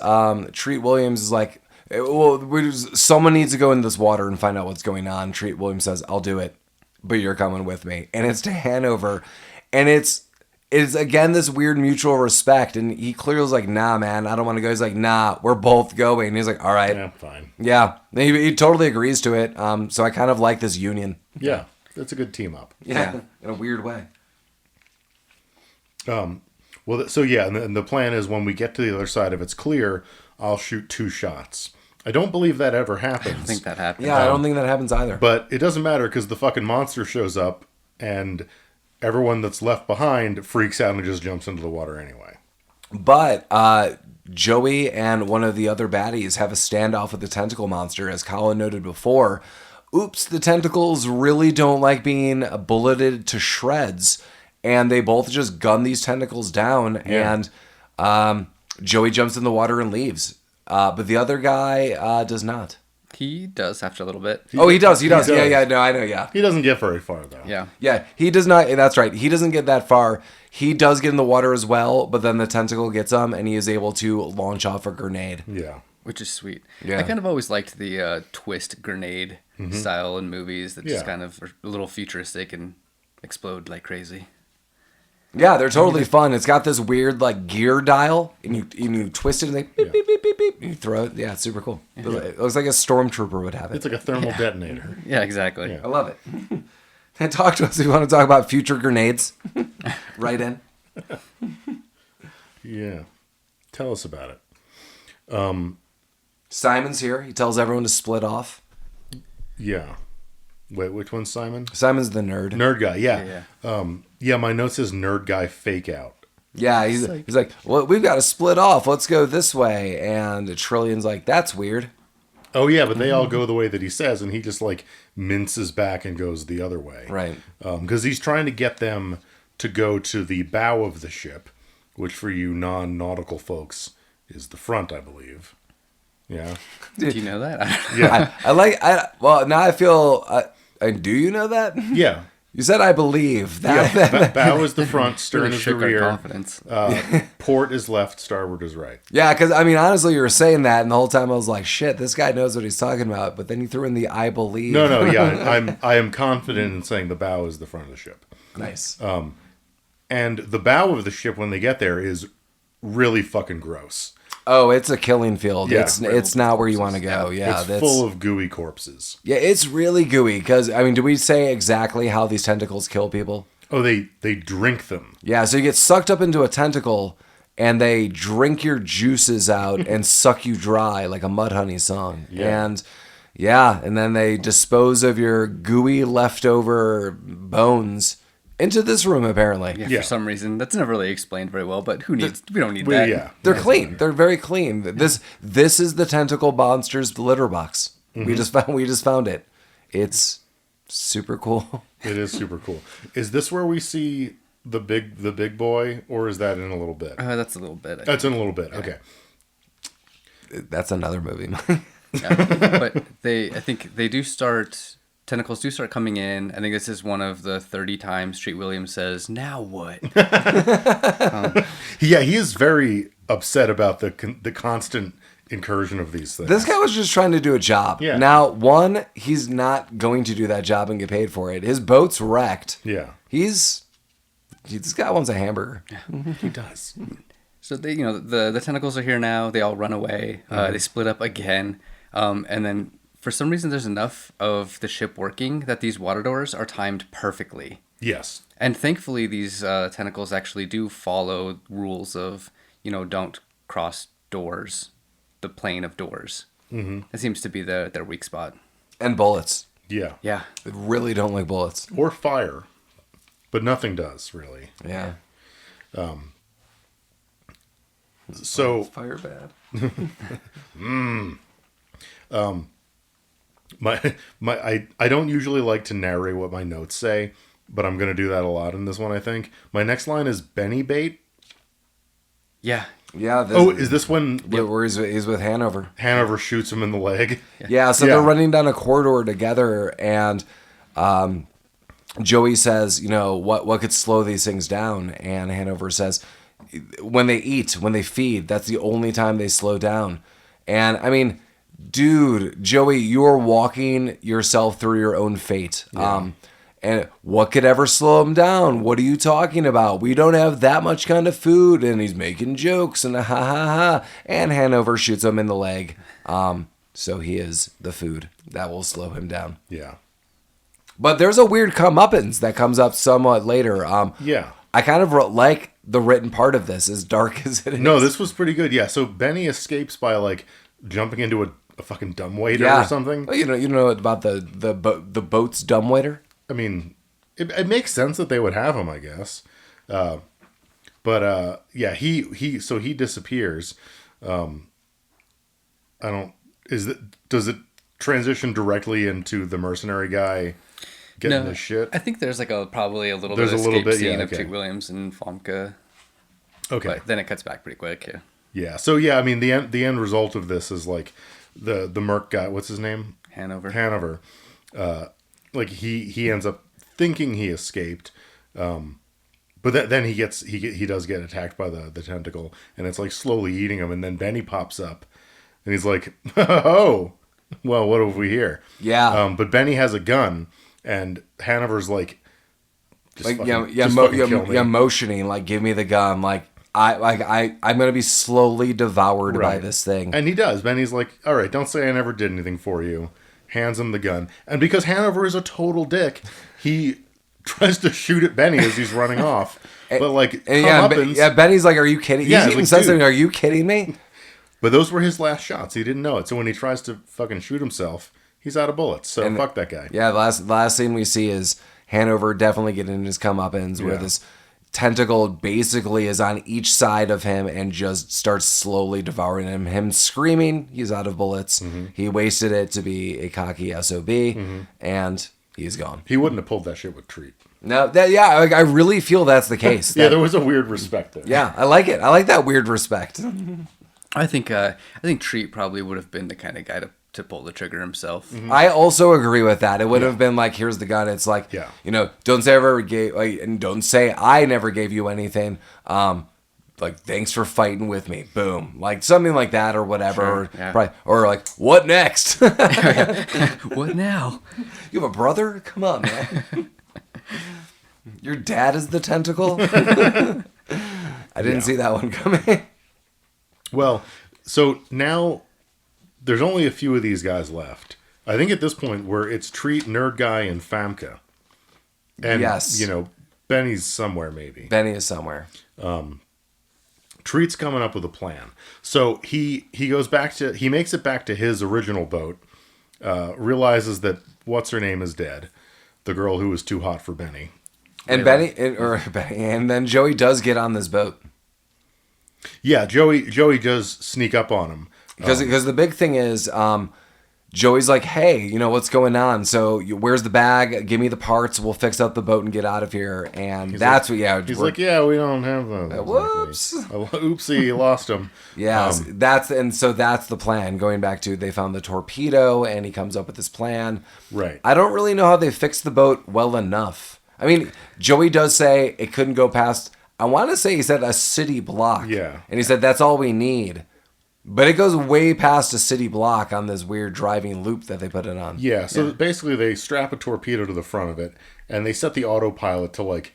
Treat Williams is like, well, someone needs to go in this water and find out what's going on. Treat Williams says, "I'll do it, but you're coming with me," and it's to Hanover, and it's again this weird mutual respect, and he clearly was like, "Nah, man, I don't want to go." He's like, "Nah, we're both going." And he's like, "All right." Yeah, fine. Yeah, he totally agrees to it. So I kind of like this union. Yeah, it's a good team up. Yeah, in a weird way. Well, so yeah, and the plan is when we get to the other side, if it's clear, I'll shoot 2 shots. I don't believe that ever happens. I don't think that happened. Yeah, I don't think that happens either. But it doesn't matter because the fucking monster shows up and everyone that's left behind freaks out and just jumps into the water anyway. But Joey and one of the other baddies have a standoff with the tentacle monster, as Collin noted before. Oops, the tentacles really don't like being bulleted to shreds, and they both just gun these tentacles down, and Joey jumps in the water and leaves. But the other guy does not. He does after a little bit. He does. does. Yeah, no, I know, yeah. He doesn't get very far, though. Yeah. Yeah, he does not. That's right. He doesn't get that far. He does get in the water as well, but then the tentacle gets him, and he is able to launch off a grenade. Yeah. Which is sweet. Yeah. I kind of always liked the twist grenade style in movies that just Yeah. kind of are a little futuristic and explode like crazy. Yeah, they're totally fun. It's got this weird like gear dial, and you twist it and they beep, beep, beep, beep, beep. You throw it. Yeah, it's super cool. It looks like a stormtrooper would have it. It's like a thermal detonator. Yeah, exactly. Yeah. I love it. And talk to us if you want to talk about future grenades. Right in. Yeah. Tell us about it. Simon's here. He tells everyone to split off. Yeah. Wait, which one's Simon? Simon's the nerd. Nerd guy, yeah. Yeah, my note says nerd guy fake out. Yeah, he's like, well, we've got to split off. Let's go this way. And Trillian's like, that's weird. Oh, yeah, but they all go the way that he says, and he just, like, minces back and goes the other way. Right. Because he's trying to get them to go to the bow of the ship, which for you non-nautical folks is the front, I believe. Yeah. Do you know that? Yeah. Well, now I feel. Do you know that? Yeah. You said I believe that. Yeah. Bow is the front, stern Really is the shook our rear. confidence. Port is left, starboard is right. Yeah, because I mean, honestly, you were saying that, and the whole time I was like, "Shit, this guy knows what he's talking about." But then you threw in the "I believe." No, yeah, I am confident in saying the bow is the front of the ship. Nice. And the bow of the ship when they get there is really fucking gross. Oh, it's a killing field. Yeah, it's not where you want to go. Yeah, It's full of gooey corpses. Yeah, it's really gooey. Because I mean, do we say exactly how these tentacles kill people? Oh, they drink them. Yeah, so you get sucked up into a tentacle, and they drink your juices out and suck you dry like a Mudhoney song. Yeah. And then they dispose of your gooey leftover bones into this room, apparently. Yeah, Yeah. for some reason that's never really explained very well. But who needs? We don't need that. Yeah. They're clean. They're very clean. This is the tentacle monster's litter box. We just found it. It's super cool. It is super cool. Is this where we see the big boy, or is that in a little bit? That's a little bit. I That's in a little bit. Okay. That's another movie. Yeah. But I think they do start. Tentacles do start coming in. I think this is one of the 30 times Treat Williams says, "Now what?" Yeah, he is very upset about the constant incursion of these things. This guy was just trying to do a job. Yeah. Now, one, he's not going to do that job and get paid for it. His boat's wrecked. Yeah, This guy wants a hamburger. he does. So they, the tentacles are here now. They all run away. They split up again, and then for some reason there's enough of the ship working that these water doors are timed perfectly. Yes. And thankfully, these tentacles actually do follow rules of, don't cross doors, the plane of doors. Mm-hmm. That seems to be their weak spot. And bullets. Yeah. Yeah. They really don't like bullets. Or fire, but nothing does really. Yeah. So Fire bad. I don't usually like to narrate what my notes say, but I'm gonna do that a lot in this one. I think my next line is Benny bait. Yeah. Yeah. Is this when where he's with Hanover? Hanover shoots him in the leg? Yeah, so Yeah. they're running down a corridor together, and Joey says, what could slow these things down? And Hanover says, when they eat, when they feed, that's the only time they slow down. And I mean, dude, Joey, you're walking yourself through your own fate. Yeah. And what could ever slow him down? What are you talking about? We don't have that much kind of food. And he's making jokes and ha ha ha. And Hanover shoots him in the leg. So he is the food that will slow him down. Yeah. But there's a weird comeuppance that comes up somewhat later. Yeah. I kind of like the written part of this, as dark as it is. No, this was pretty good. Yeah. So Benny escapes by like jumping into a fucking dumbwaiter or something. Well, you know about the boat's dumbwaiter? I mean, it makes sense that they would have him, I guess. But yeah, he disappears. Does it transition directly into the mercenary guy getting the shit? I think there's probably a little There's bit of a little escape bit, scene yeah, of okay. Treat Williams and Famke. Okay. But then it cuts back pretty quick. Yeah. Yeah. So yeah, I mean the end result of this is like the merc guy, what's his name? Hanover. Like he ends up thinking he escaped, but then he does get attacked by the tentacle, and it's like slowly eating him, and then Benny pops up, and he's like, "Oh, well, what have we here?" Yeah. But Benny has a gun, and Hanover's like, Just motioning, like, give me the gun, like, I'm gonna be slowly devoured by this thing. And he does. Benny's like, all right, don't say I never did anything for you. Hands him the gun. And because Hanover is a total dick, he tries to shoot at Benny as he's running off. But like, Benny's like, are you kidding? Yeah, he even says something, are you kidding me? But those were his last shots. He didn't know it. So when he tries to fucking shoot himself, he's out of bullets. So fuck that guy. Yeah, the last scene we see is Hanover definitely getting his comeuppance, where this tentacle basically is on each side of him and just starts slowly devouring him. Him screaming, he's out of bullets. Mm-hmm. He wasted it to be a cocky SOB, and he's gone. He wouldn't have pulled that shit with Treat. No, I really feel that's the case. Yeah, there was a weird respect there. Yeah, I like it. I like that weird respect. I think Treat probably would have been the kind of guy to pull the trigger himself. Mm-hmm. I also agree with that. It would have been like, here's the gun. It's like, don't say I ever gave, like, and don't say I never gave you anything. Like, thanks for fighting with me. Boom. Like, something like that or whatever. Sure, yeah. Or like, what next? What now? You have a brother? Come on, man. Your dad is the tentacle? I didn't see that one coming. Well, so now there's only a few of these guys left. I think at this point where it's Treat, Nerd Guy, and Famke. And, yes. Benny's somewhere maybe. Benny is somewhere. Treat's coming up with a plan. So he makes it back to his original boat, realizes that what's-her-name is dead, the girl who was too hot for Benny. And and then Joey does get on this boat. Yeah, Joey does sneak up on him. Because the big thing is, Joey's like, hey, what's going on? So where's the bag? Give me the parts. We'll fix up the boat and get out of here. And He's that's like, what, yeah. He's like, yeah, we don't have those. Whoops. Oopsie, lost him. Yeah, that's the plan. Going back to, they found the torpedo and he comes up with this plan. Right. I don't really know how they fixed the boat well enough. I mean, Joey does say it couldn't go past, I want to say he said a city block. Yeah. And he said that's all we need. But it goes way past a city block on this weird driving loop that they put it on. Yeah, so basically they strap a torpedo to the front of it, and they set the autopilot to, like,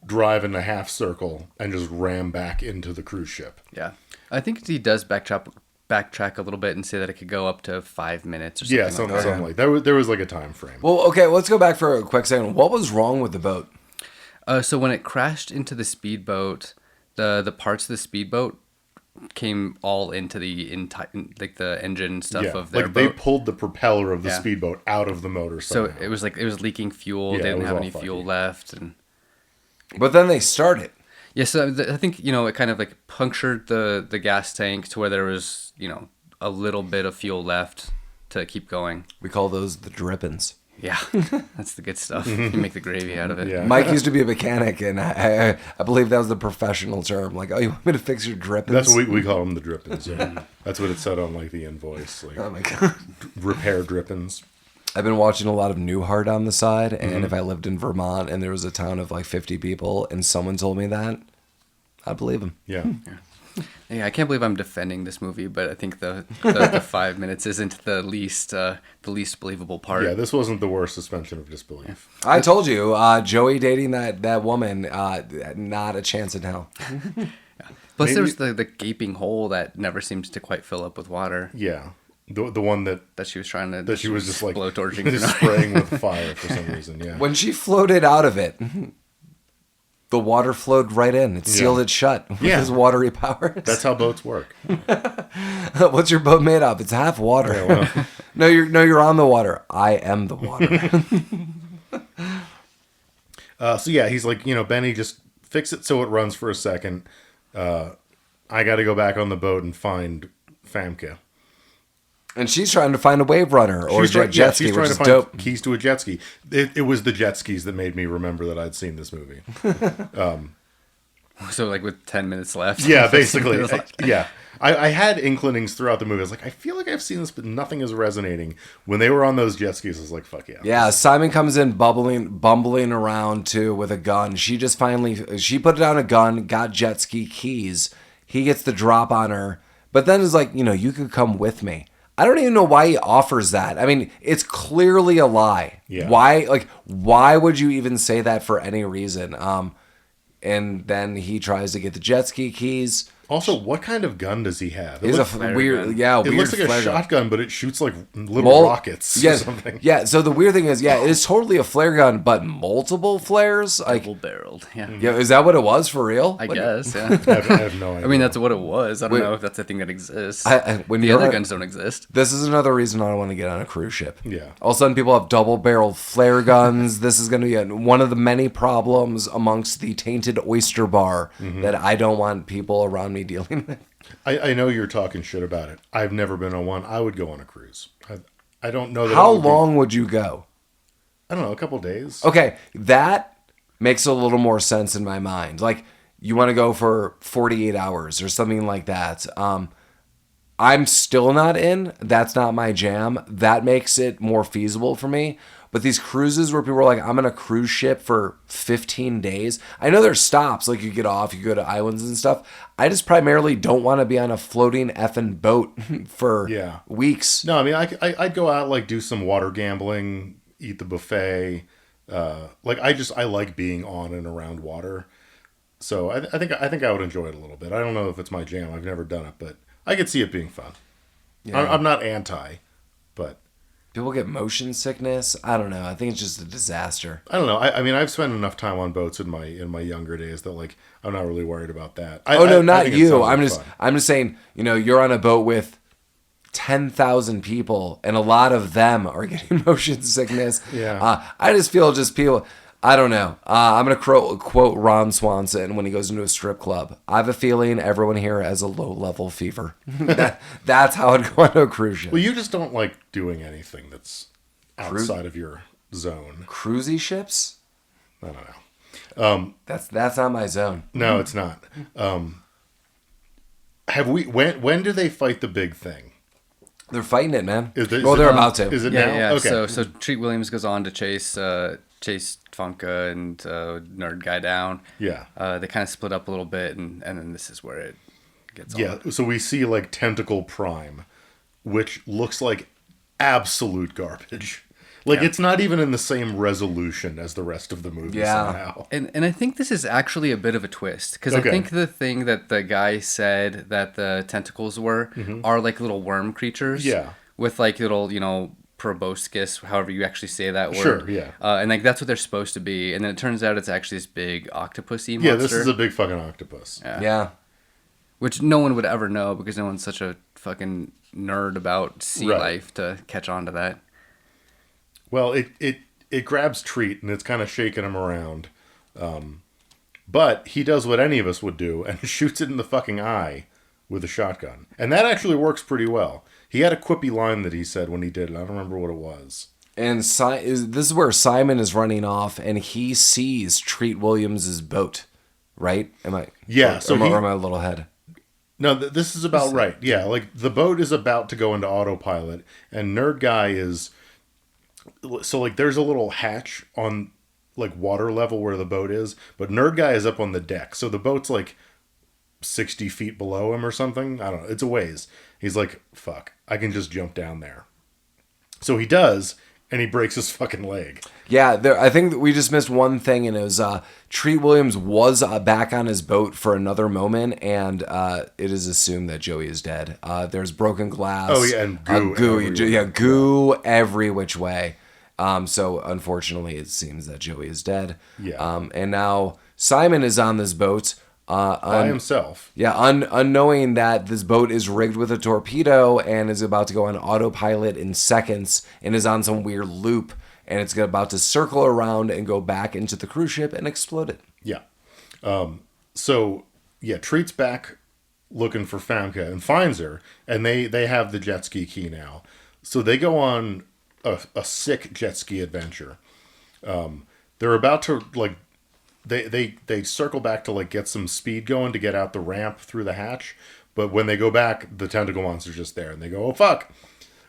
drive in a half circle and just ram back into the cruise ship. Yeah. I think he does backtrack a little bit and say that it could go up to 5 minutes or something like that. Something like that. There was, like, a time frame. Well, okay, let's go back for a quick second. What was wrong with the boat? So when it crashed into the speedboat, the parts of the speedboat came all into the engine stuff of their boat. They pulled the propeller of the speedboat out of the motor somehow. So it was leaking fuel. They didn't have any fuel left, But then they started. Yeah, so I think it kind of like punctured the gas tank to where there was a little bit of fuel left to keep going. We call those the drippings. Yeah, that's the good stuff. You make the gravy out of it. Yeah. Mike used to be a mechanic, and I believe that was the professional term. Like, oh, you want me to fix your drippings? That's what we call them, the drippings. Yeah. That's what it said on, like, the invoice. Like, oh my god, repair drippings. I've been watching a lot of Newhart on the side, and if I lived in Vermont and there was a town of like 50 people, and someone told me that, I'd believe him. Yeah. Yeah, I can't believe I'm defending this movie, but I think the 5 minutes isn't the least believable part. Yeah, this wasn't the worst suspension of disbelief. I told you, Joey dating that woman, not a chance in hell. Plus, there's the gaping hole that never seems to quite fill up with water. Yeah, the one that she was trying to that she was just like blowtorching, just spraying with fire for some reason. Yeah, when she floated out of it, the water flowed right in. It sealed it shut with his watery powers. That's how boats work. What's your boat made of? It's half water. Yeah, well. You're on the water. I am the water. So yeah, he's like, Benny, just fix it so it runs for a second. I got to go back on the boat and find Famke. And she's trying to find a wave runner or jet ski, which is dope. Keys to a jet ski. It was the jet skis that made me remember that I'd seen this movie. So like with 10 minutes left. Yeah, basically. Yeah. I had inclinings throughout the movie. I was like, I feel like I've seen this, but nothing is resonating. When they were on those jet skis, I was like, fuck yeah. Yeah, Simon comes in bumbling around too with a gun. She put down a gun, got jet ski keys. He gets the drop on her, but then is like, you could come with me. I don't even know why he offers that. I mean, it's clearly a lie. Yeah. Why would you even say that for any reason? And then he tries to get the jet ski keys. Also, what kind of gun does he have? It looks weird. Yeah, it weird looks like a shotgun, but it shoots like little rockets or something. Yeah. So the weird thing is, it is totally a flare gun, but multiple flares, like double-barreled. Yeah. Yeah. Is that what it was for real? I guess. Yeah. I have no idea. I mean, that's what it was. I don't know if that's a thing that exists. When the other guns don't exist. This is another reason I don't want to get on a cruise ship. Yeah. All of a sudden, people have double-barreled flare guns. This is going to be one of the many problems amongst the tainted oyster bar that I don't want people around me dealing with. I know you're talking shit about it. I've never been on one. I would go on a cruise. I don't know that. How long would you go? I don't know, a couple days. Okay, that makes a little more sense in my mind. Like, you want to go for 48 hours or something like that. I'm still not in. That's not my jam. That makes it more feasible for me. But these cruises where people are like, I'm on a cruise ship for 15 days. I know there's stops, like you get off, you go to islands and stuff. I just primarily don't want to be on a floating effing boat for weeks. No, I mean, I'd go out, like, do some water gambling, eat the buffet. Like, I like being on and around water. So I think I would enjoy it a little bit. I don't know if it's my jam. I've never done it, but I could see it being fun. Yeah. I'm not anti, but... People get motion sickness. I don't know. I think it's just a disaster. I don't know. I mean, I've spent enough time on boats in my younger days that, like, I'm not really worried about that. Not you. I'm just saying. You know, you're on a boat with 10,000 people, and a lot of them are getting motion sickness. Yeah. I just feel people. I don't know. I'm going to quote Ron Swanson when he goes into a strip club. I have a feeling everyone here has a low-level fever. That's how I'd go on a cruise ship. Well, you just don't like doing anything that's outside of your zone. Cruisy ships? I don't know. That's not my zone. No, it's not. When do they fight the big thing? They're fighting it, man. They're about to. Is it now? Yeah. Okay. So Treat Williams goes on to chase Famke and Nerd Guy down. Yeah. They kind of split up a little bit, and then this is where it gets on. Yeah, so we see, like, Tentacle Prime, which looks like absolute garbage. Like, it's not even in the same resolution as the rest of the movie somehow. And I think this is actually a bit of a twist, because I think the thing that the guy said that the tentacles were are like little worm creatures. Yeah. With like little, proboscis, however you actually say that word. Sure, yeah. And like that's what they're supposed to be. And then it turns out it's actually this big octopusy monster. Yeah, this is a big fucking octopus. Yeah. Which no one would ever know, because no one's such a fucking nerd about sea life to catch on to that. Well, it grabs Treat, and it's kind of shaking him around. But he does what any of us would do, and shoots it in the fucking eye with a shotgun. And that actually works pretty well. He had a quippy line that he said when he did it. I don't remember what it was. And this is where Simon is running off, and he sees Treat Williams' boat, right? Yeah. Or am I a little ahead? No, this is about right. Yeah, like, the boat is about to go into autopilot, and Nerd Guy is... So, like, there's a little hatch on, like, water level where the boat is, but Nerd Guy is up on the deck. So the boat's, like, 60 feet below him or something. I don't know. It's a ways. He's like, fuck, I can just jump down there. So he does, and he breaks his fucking leg. Yeah, I think that we just missed one thing, and it was Treat Williams was back on his boat for another moment, and it is assumed that Joey is dead. There's broken glass. Oh, yeah, and goo. Goo every which way. So unfortunately, it seems that Joey is dead. Yeah. And now Simon is on this boat. By himself. Yeah, unknowing that this boat is rigged with a torpedo and is about to go on autopilot in seconds and is on some weird loop, and it's about to circle around and go back into the cruise ship and explode it. Yeah. So, Treat's back looking for Famke and finds her, and they have the jet ski key now. So they go on a sick jet ski adventure. They're about to, like, they circle back to, like, get some speed going to get out the ramp through the hatch, but when they go back, the tentacle monster's just there, and they go, oh fuck.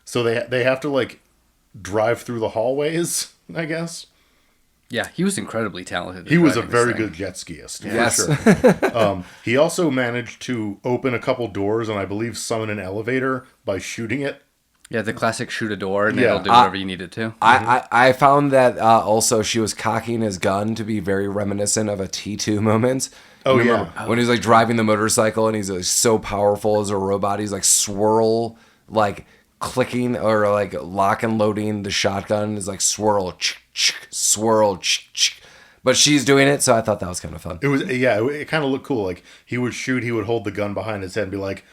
So they have to, like, drive through the hallways, I guess. Yeah, he was incredibly talented. He was a very good jet skiist, for sure. He also managed to open a couple doors and I believe summon an elevator by shooting it. Yeah, the classic shoot a door and it'll do whatever you need it to. I found that also she was cocking his gun to be very reminiscent of a T2 moment. Oh, yeah. When he's, like, driving the motorcycle and he's, like, so powerful as a robot. He's, like, like, clicking or, like, lock and loading the shotgun is, like, swirl, swirl, but she's doing it, so I thought that was kind of fun. It was, it kind of looked cool. Like, he would shoot, he would hold the gun behind his head and be like,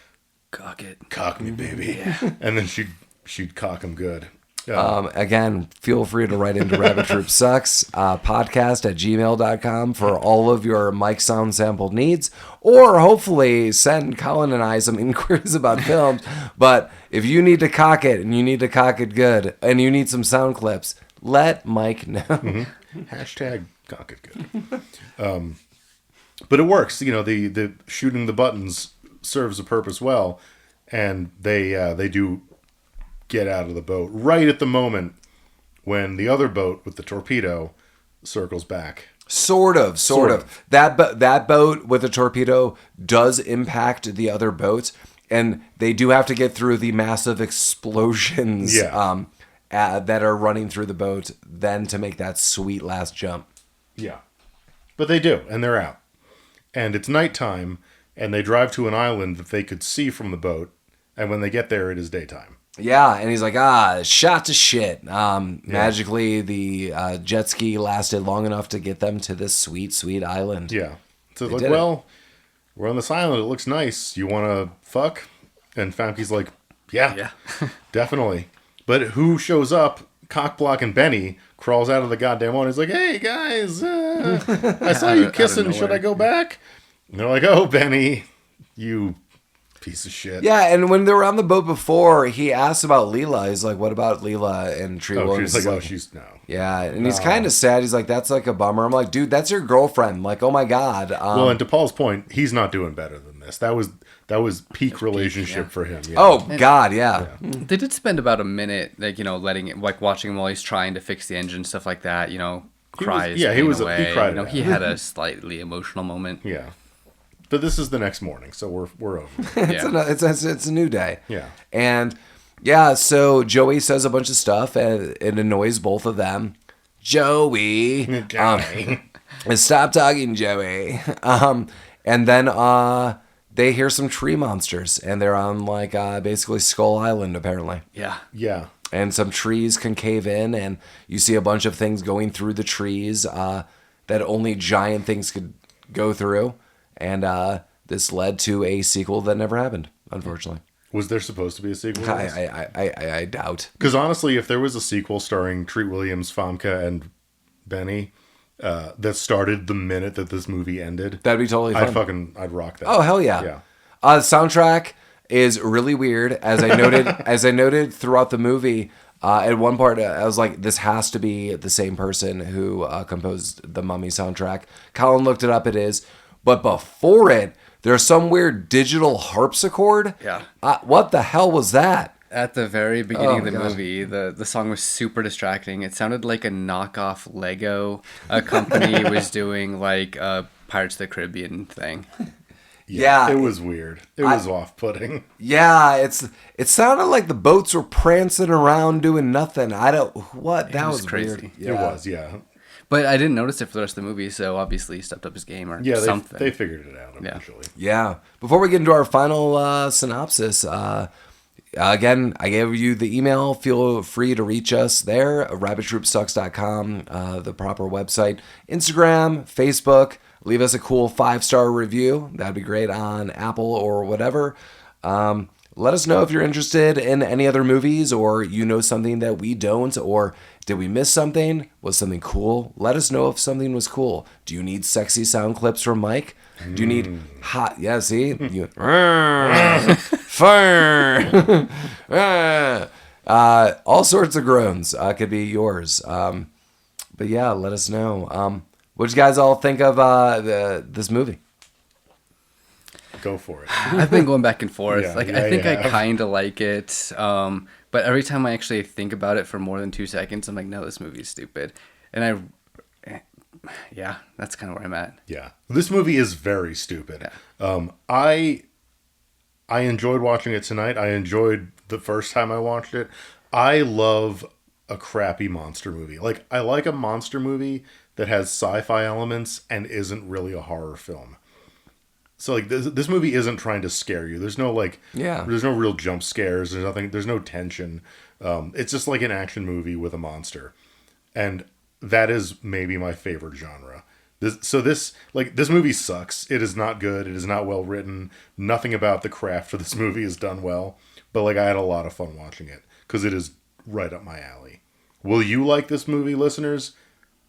cock it. Cock me, baby. Yeah. And then she'd cock him good. Again, feel free to write into Rabbit Troop Sucks podcast at gmail.com for all of your mic sound sample needs, or hopefully send Collin and I some inquiries about films. But if you need to cock it, and you need to cock it good, and you need some sound clips, let Mike know. Mm-hmm. Hashtag cock it good. But it works. You know, the shooting the buttons serves a purpose well. and they do get out of the boat right at the moment when the other boat with the torpedo circles back. Sort of. That boat with the torpedo does impact the other boats, and they do have to get through the massive explosions that are running through the boat then to make that sweet last jump. Yeah. But they do, and they're out. And it's nighttime, and they drive to an island that they could see from the boat, and when they get there, it is daytime. Yeah, and he's like, shot to shit. Magically, the jet ski lasted long enough to get them to this sweet, sweet island. Yeah. So it's like, well, we're on this island. It looks nice. You want to fuck? And Famke's like, yeah. Definitely. But who shows up? Cockblock and Benny crawls out of the goddamn water. He's like, hey, guys, I saw you kissing. Should I go back? And they're like, oh, Benny, you piece of shit. Yeah, and when they were on the boat before, he asked about Leela. He's like, what about Leela and Tree Williams? She's like, she's no. Yeah, and he's kind of sad. He's like, that's like a bummer. I'm like, dude, that's your girlfriend. Like, oh my God. Well, and to Paul's point, he's not doing better than this. That was peak relationship for him. Yeah. Oh, God, yeah. They did spend about a minute, like, letting it, like, watching him while he's trying to fix the engine, stuff like that, cries. He cried. He had a slightly emotional moment. Yeah. But this is the next morning, so we're over. It's a new day. Yeah. And yeah, so Joey says a bunch of stuff, and it annoys both of them. Joey. Stop talking, Joey. And then they hear some tree monsters, and they're on like basically Skull Island, apparently. Yeah. Yeah. And some trees can cave in, and you see a bunch of things going through the trees that only giant things could go through. And this led to a sequel that never happened, unfortunately. Was there supposed to be a sequel? I doubt. Because honestly, if there was a sequel starring Treat Williams, Famke, and Benny that started the minute that this movie ended, that'd be totally fun. I'd rock that. Oh, hell yeah. Yeah. The soundtrack is really weird. As I noted throughout the movie, at one part I was like, this has to be the same person who composed the Mummy soundtrack. Collin looked it up. It is. But before it, there's some weird digital harpsichord. Yeah. What the hell was that? At the very beginning of the movie, the song was super distracting. It sounded like a knockoff Lego company was doing like a Pirates of the Caribbean thing. Yeah. It was weird. It was off-putting. Yeah, it sounded like the boats were prancing around doing nothing. That was crazy. Weird. Yeah. It was, yeah. But I didn't notice it for the rest of the movie, so obviously he stepped up his game or something. They figured it out eventually. Yeah. Before we get into our final synopsis, again, I gave you the email. Feel free to reach us there, rabbittroopsucks.com, the proper website. Instagram, Facebook, leave us a cool 5-star review. That'd be great on Apple or whatever. Let us know if you're interested in any other movies or you know something that we don't, or did we miss something? Was something cool? Let us know if something was cool. Do you need sexy sound clips from Mike? Do you need hot? Yeah, see? Fire! All sorts of groans could be yours. But yeah, let us know. What did you guys all think of this movie? Go for it. I've been going back and forth. Yeah, I think I kind of like it. But every time I actually think about it for more than 2 seconds, I'm like, no, this movie is stupid. And that's kind of where I'm at. Yeah. This movie is very stupid. Yeah. I enjoyed watching it tonight. I enjoyed the first time I watched it. I love a crappy monster movie. Like, I like a monster movie that has sci-fi elements and isn't really a horror film. So like this movie isn't trying to scare you. There's no there's no real jump scares. There's no tension. It's just like an action movie with a monster. And that is maybe my favorite genre. This movie sucks. It is not good. It is not well written. Nothing about the craft for this movie is done well. But like, I had a lot of fun watching it because it is right up my alley. Will you like this movie, listeners?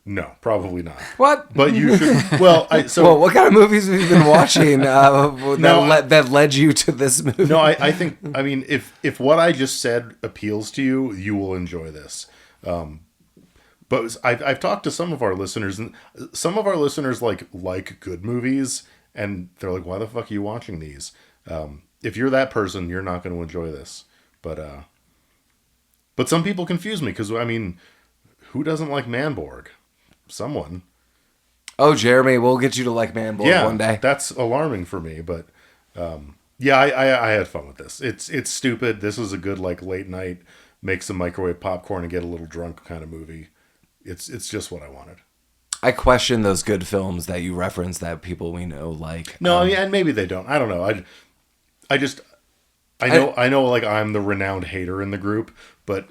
No, probably not. What? But you should. Well, what kind of movies have you been watching that led you to this movie? No, I think. I mean, if what I just said appeals to you, you will enjoy this. But I've talked to some of our listeners, and some of our listeners like good movies, and they're like, "Why the fuck are you watching these?" if you're that person, you're not going to enjoy this. But some people confuse me because, I mean, who doesn't like Manborg? Someone. Oh, Jeremy, we'll get you to like Manborg one day. That's alarming for me, but yeah, I had fun with this. It's stupid. This is a good like late night, make some microwave popcorn and get a little drunk kind of movie. It's just what I wanted. I question those good films that you reference that people we know like. No, yeah, and maybe they don't. I don't know. I know like I'm the renowned hater in the group, but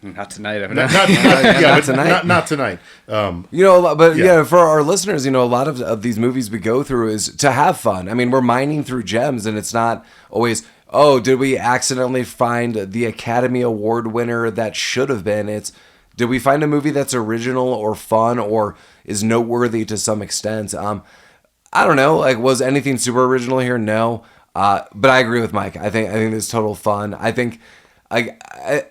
not tonight. Not tonight. Not tonight. For our listeners, a lot of these movies we go through is to have fun. I mean, we're mining through gems, and it's not always, oh, did we accidentally find the Academy Award winner that should have been? It's, did we find a movie that's original or fun or is noteworthy to some extent? I don't know. Like, was anything super original here? No. But I agree with Mike. I think it's total fun. I think, I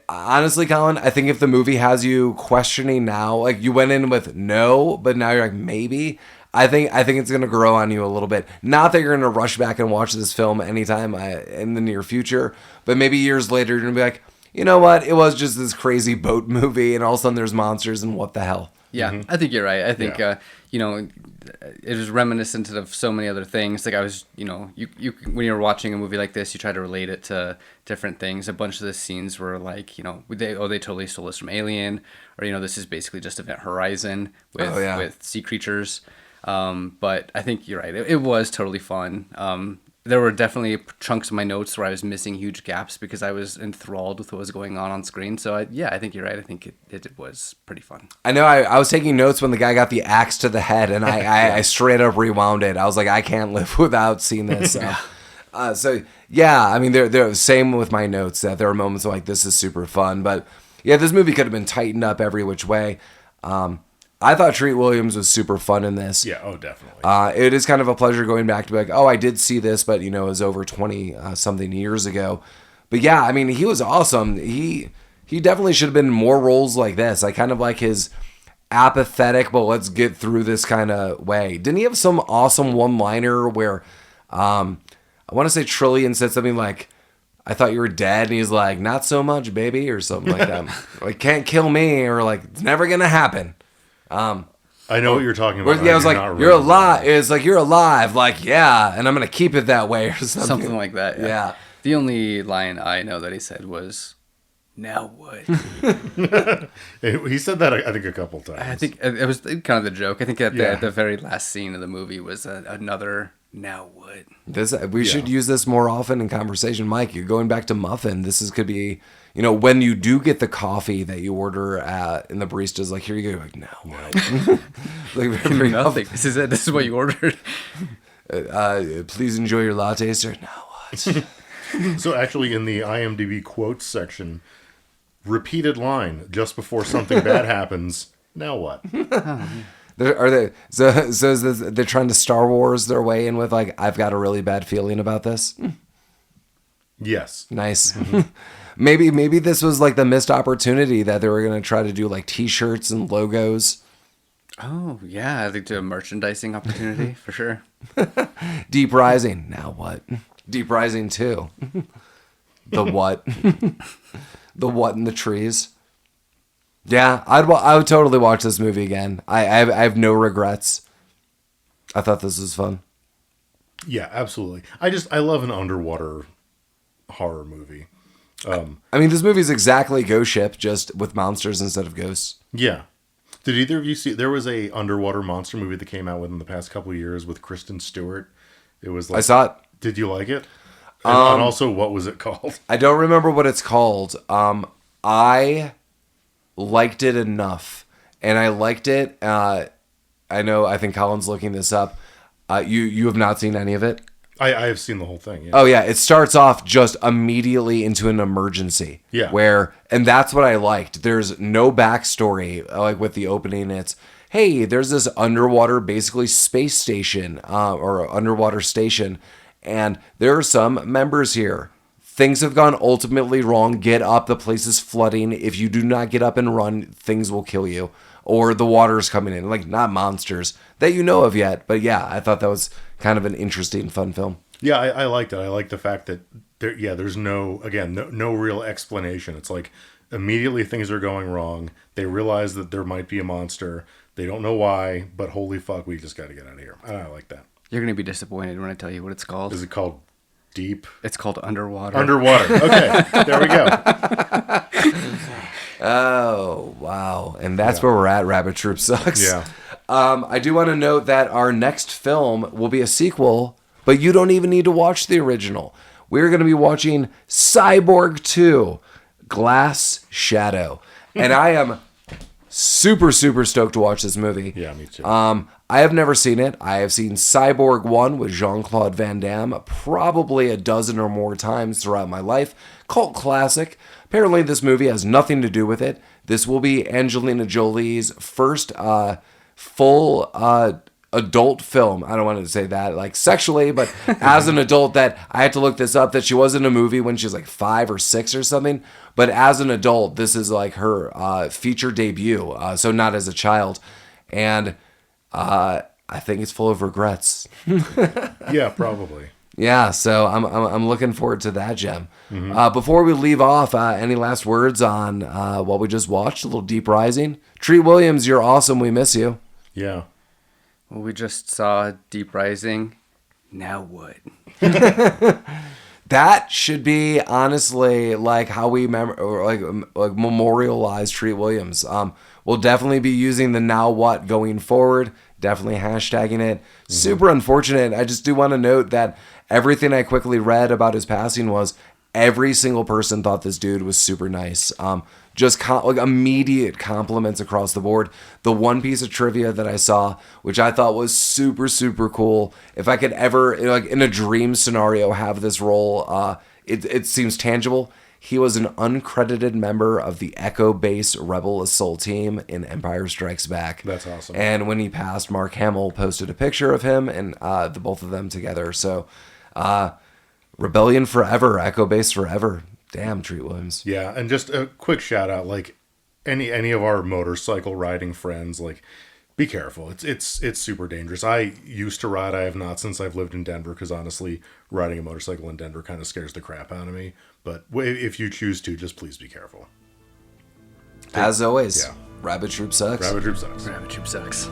honestly, Collin, I think if the movie has you questioning now, like you went in with no, but now you're like maybe, I think it's gonna grow on you a little bit. Not that you're gonna rush back and watch this film anytime in the near future, but maybe years later you're gonna be like, you know what? It was just this crazy boat movie, and all of a sudden there's monsters, and what the hell? Yeah, I think you're right. I think it was reminiscent of so many other things. Like I was, you when you're watching a movie like this, you try to relate it to different things. A bunch of the scenes were like, they totally stole this from Alien, or this is basically just Event Horizon with sea creatures. But I think you're right. It was totally fun. There were definitely chunks of my notes where I was missing huge gaps because I was enthralled with what was going on screen. So, I think you're right. I think it was pretty fun. I know I was taking notes when the guy got the axe to the head, and I straight up rewound it. I was like, I can't live without seeing this. So yeah, I mean, they're same with my notes, that there are moments like, this is super fun. But, yeah, this movie could have been tightened up every which way. I thought Treat Williams was super fun in this. Yeah, oh, definitely. It is kind of a pleasure going back to be like, oh, I did see this, but, it was over 20-something years ago. But, yeah, I mean, he was awesome. He definitely should have been in more roles like this. I kind of like his apathetic, but let's get through this kind of way. Didn't he have some awesome one-liner where, I want to say Trillian said something like, I thought you were dead, and he's like, not so much, baby, or something like that. Like, can't kill me, or like, it's never going to happen. I know what you're talking about. Yeah, I was like, you're alive. It's like, you're alive. Like, yeah, and I'm going to keep it that way or something. Something like that, yeah. The only line I know that he said was, now what? He said that, I think, a couple times. I think it was kind of the joke. I think at the very last scene of the movie was another, now what? We should use this more often in conversation. Mike, you're going back to Muffin. Could be... when you do get the coffee that you order and the barista's like, here you go, you're like, now what? Like, nothing. This is it. This is what you ordered. Please enjoy your latte, sir. Now what? So actually, in the IMDb quotes section, repeated line just before something bad happens. Now what? They're trying to Star Wars their way in with like, I've got a really bad feeling about this. Yes. Nice. Mm-hmm. Maybe this was like the missed opportunity that they were going to try to do like T-shirts and logos. Oh, yeah. I think to a merchandising opportunity for sure. Deep Rising. Now what? Deep Rising 2. The what? The what in the trees. Yeah, I would totally watch this movie again. I have no regrets. I thought this was fun. Yeah, absolutely. I love an underwater horror movie. I mean, this movie is exactly Ghost Ship, just with monsters instead of ghosts. Yeah. Did either of you see? There was a underwater monster movie that came out within the past couple of years with Kristen Stewart. It was like, I saw it. Did you like it? And also, what was it called? I don't remember what it's called. I liked it enough, and I liked it. I think Collin's looking this up. You have not seen any of it? I have seen the whole thing. Yeah. Oh yeah, it starts off just immediately into an emergency. Yeah. And that's what I liked. There's no backstory. Like with the opening, it's, hey, there's this underwater, basically space station, or underwater station, and there are some members here. Things have gone ultimately wrong. Get up. The place is flooding. If you do not get up and run, things will kill you. Or the water's coming in. Like, not monsters that you know of yet. But yeah, I thought that was kind of an interesting, fun film. Yeah, I liked it. I like the fact that there's no real explanation. It's like immediately things are going wrong. They realize that there might be a monster. They don't know why, but holy fuck, we just got to get out of here. And I like that. You're going to be disappointed when I tell you what it's called. Is it called Deep? It's called Underwater. Underwater. Okay, there we go. Oh, wow. And that's where we're at, Rabbit Troop Sucks. Yeah. I do want to note that our next film will be a sequel, but you don't even need to watch the original. We're going to be watching Cyborg 2, Glass Shadow. And I am super, super stoked to watch this movie. Yeah, me too. I have never seen it. I have seen Cyborg 1 with Jean-Claude Van Damme probably a dozen or more times throughout my life. Cult classic. Apparently this movie has nothing to do with it. This will be Angelina Jolie's first full adult film. I don't want to say that like sexually, but as an adult, that I had to look this up, that she was in a movie when she was like 5 or 6 or something. But as an adult, this is like her feature debut. So not as a child. And I think it's full of regrets. Yeah, probably. Yeah, so I'm looking forward to that, gem. Before we leave off, any last words on what we just watched? A little Deep Rising. Treat Williams, you're awesome. We miss you. Yeah. Well, we just saw Deep Rising. Now what? That should be honestly like how we like memorialize Treat Williams. We'll definitely be using the now what going forward. Definitely hashtagging it. Super unfortunate. I just do want to note that everything I quickly read about his passing was every single person thought this dude was super nice. Just like immediate compliments across the board. The one piece of trivia that I saw, which I thought was super, super cool. If I could ever, like in a dream scenario, have this role, it seems tangible. He was an uncredited member of the Echo Base Rebel Assault Team in Empire Strikes Back. That's awesome. And when he passed, Mark Hamill posted a picture of him and the both of them together. So, Rebellion forever, Echo Base forever. Damn, Treat Williams. Yeah, and just a quick shout out, like any of our motorcycle riding friends, like be careful. It's super dangerous. I used to ride. I have not since I've lived in Denver, because honestly, riding a motorcycle in Denver kind of scares the crap out of me. But if you choose to, just please be careful. As always, Yeah. Rabbit Troop Sucks. Rabbit Troop Sucks. Rabbit Troop Sucks.